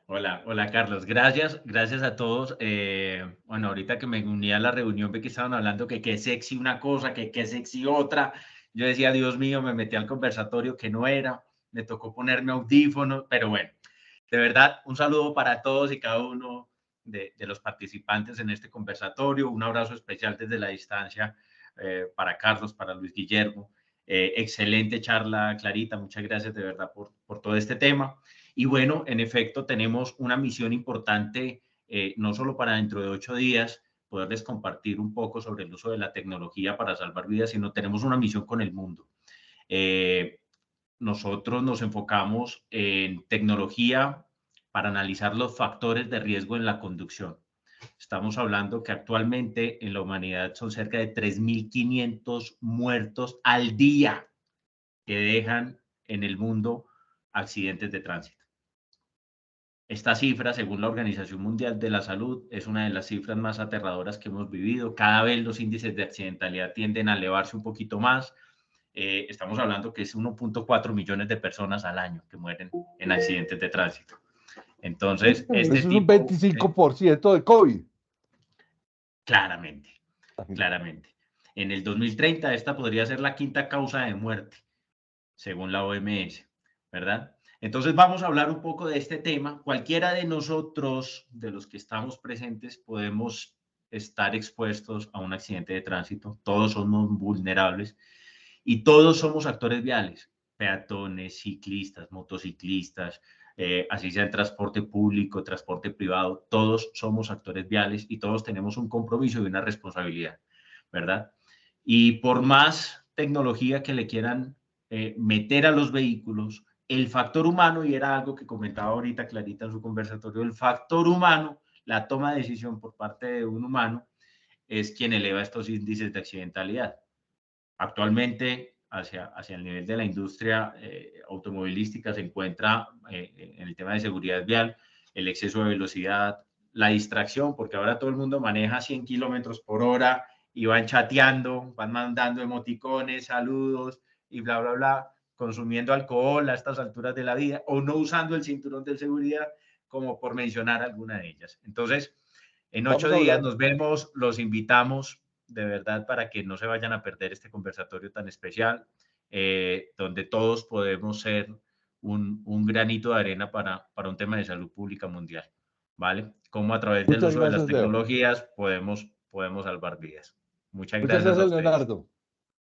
Hola, hola Carlos, gracias a todos. Bueno, ahorita que me uní a la reunión, ve que estaban hablando que qué sexy una cosa, que qué sexy otra. Yo decía, Dios mío, me metí al conversatorio que no era, me tocó ponerme audífonos, pero bueno, de verdad, un saludo para todos y cada uno de los participantes en este conversatorio. Un abrazo especial desde la distancia para Carlos, para Luis Guillermo. Excelente charla, Clarita. Muchas gracias de verdad por todo este tema. Y bueno, en efecto, tenemos una misión importante, no solo para dentro de 8 días, poderles compartir un poco sobre el uso de la tecnología para salvar vidas, sino tenemos una misión con el mundo. Nosotros nos enfocamos en tecnología para analizar los factores de riesgo en la conducción. Estamos hablando que actualmente en la humanidad son cerca de 3.500 muertos al día que dejan en el mundo accidentes de tránsito. Esta cifra, según la Organización Mundial de la Salud, es una de las cifras más aterradoras que hemos vivido. Cada vez los índices de accidentalidad tienden a elevarse un poquito más. Estamos hablando que es 1.4 millones de personas al año que mueren en accidentes de tránsito. Entonces, Eso es un 25% de COVID. Claramente, claramente. En el 2030 esta podría ser la quinta causa de muerte, según la OMS, ¿verdad? Entonces vamos a hablar un poco de este tema. Cualquiera de nosotros, de los que estamos presentes, podemos estar expuestos a un accidente de tránsito. Todos somos vulnerables y todos somos actores viales, peatones, ciclistas, motociclistas, así sea en transporte público, transporte privado, todos somos actores viales y todos tenemos un compromiso y una responsabilidad, ¿verdad? Y por más tecnología que le quieran meter a los vehículos, el factor humano, y era algo que comentaba ahorita Clarita en su conversatorio, el factor humano, la toma de decisión por parte de un humano, es quien eleva estos índices de accidentalidad. Actualmente, hacia el nivel de la industria automovilística se encuentra en el tema de seguridad vial, el exceso de velocidad, la distracción, porque ahora todo el mundo maneja 100 kilómetros por hora y van chateando, van mandando emoticones, saludos y bla, bla, bla, consumiendo alcohol a estas alturas de la vida o no usando el cinturón de seguridad, como por mencionar alguna de ellas. Entonces, en 8 días nos vemos, los invitamos de verdad para que no se vayan a perder este conversatorio tan especial, donde todos podemos ser un granito de arena para un tema de salud pública mundial, ¿vale? Cómo a través del uso de las tecnologías podemos salvar vidas. Muchas gracias a ustedes. Leonardo.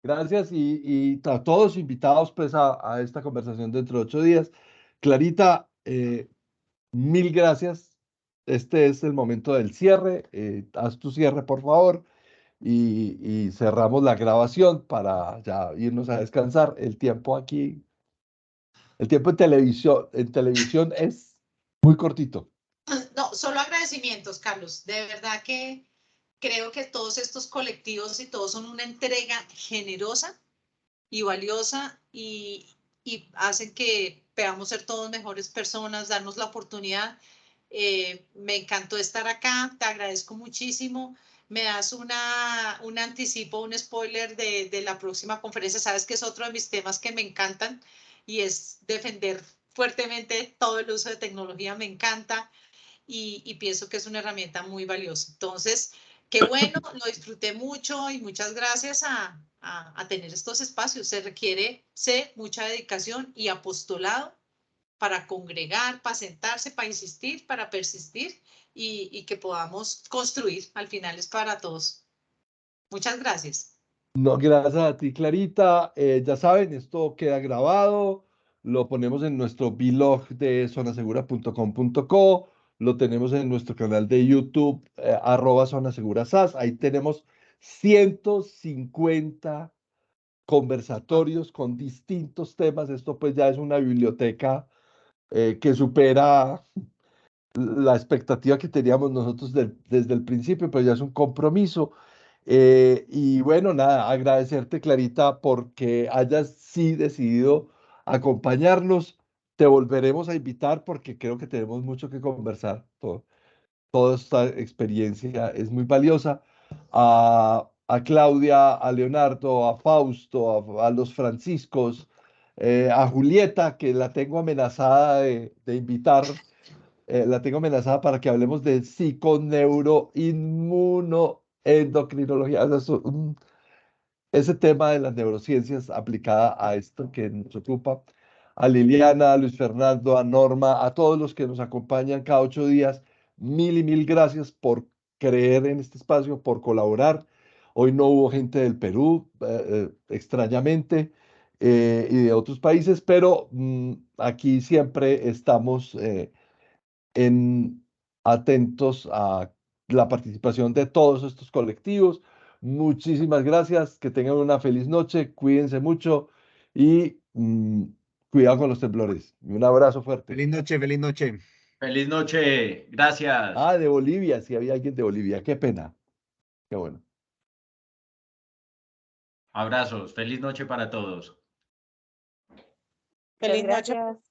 Gracias y a todos invitados pues a esta conversación dentro de 8 días. Clarita, mil gracias. Este es el momento del cierre. Haz tu cierre, por favor, y cerramos la grabación para ya irnos a descansar. El tiempo aquí, el tiempo en televisión es muy cortito. No, solo agradecimientos, Carlos. De verdad que creo que todos estos colectivos y todos son una entrega generosa y valiosa y hacen que podamos ser todos mejores personas, darnos la oportunidad. Me encantó estar acá, te agradezco muchísimo. Me das un anticipo, un spoiler de la próxima conferencia. Sabes que es otro de mis temas que me encantan y es defender fuertemente todo el uso de tecnología. Me encanta y pienso que es una herramienta muy valiosa. Entonces, qué bueno, lo disfruté mucho y muchas gracias a tener estos espacios. Se requiere mucha dedicación y apostolado para congregar, para sentarse, para insistir, para persistir y que podamos construir. Al final es para todos. Muchas gracias. No, gracias a ti, Clarita. Ya saben, esto queda grabado, lo ponemos en nuestro blog de zonasegura.com.co, lo tenemos en nuestro canal de YouTube, @zonasegurasas. Ahí tenemos 150 conversatorios con distintos temas. Esto pues ya es una biblioteca que supera la expectativa que teníamos nosotros desde el principio, pero ya es un compromiso. Y bueno, nada, agradecerte, Clarita, porque hayas sí decidido acompañarnos. Te volveremos a invitar porque creo que tenemos mucho que conversar. Toda esta experiencia es muy valiosa. A Claudia, a Leonardo, a Fausto, a los Franciscos, a Julieta, que la tengo amenazada de invitar. La tengo amenazada para que hablemos de psiconeuroinmunoendocrinología. O sea, ese tema de las neurociencias aplicada a esto que nos ocupa. A Liliana, a Luis Fernando, a Norma, a todos los que nos acompañan cada 8 días, mil y mil gracias por creer en este espacio, por colaborar. Hoy no hubo gente del Perú, extrañamente, y de otros países, pero aquí siempre estamos atentos a la participación de todos estos colectivos. Muchísimas gracias, que tengan una feliz noche, cuídense mucho y cuidado con los temblores. Un abrazo fuerte. Feliz noche, feliz noche. Feliz noche, gracias. Ah, de Bolivia, sí había alguien de Bolivia, qué pena. Qué bueno. Abrazos, feliz noche para todos. Feliz Muchas noche. gracias.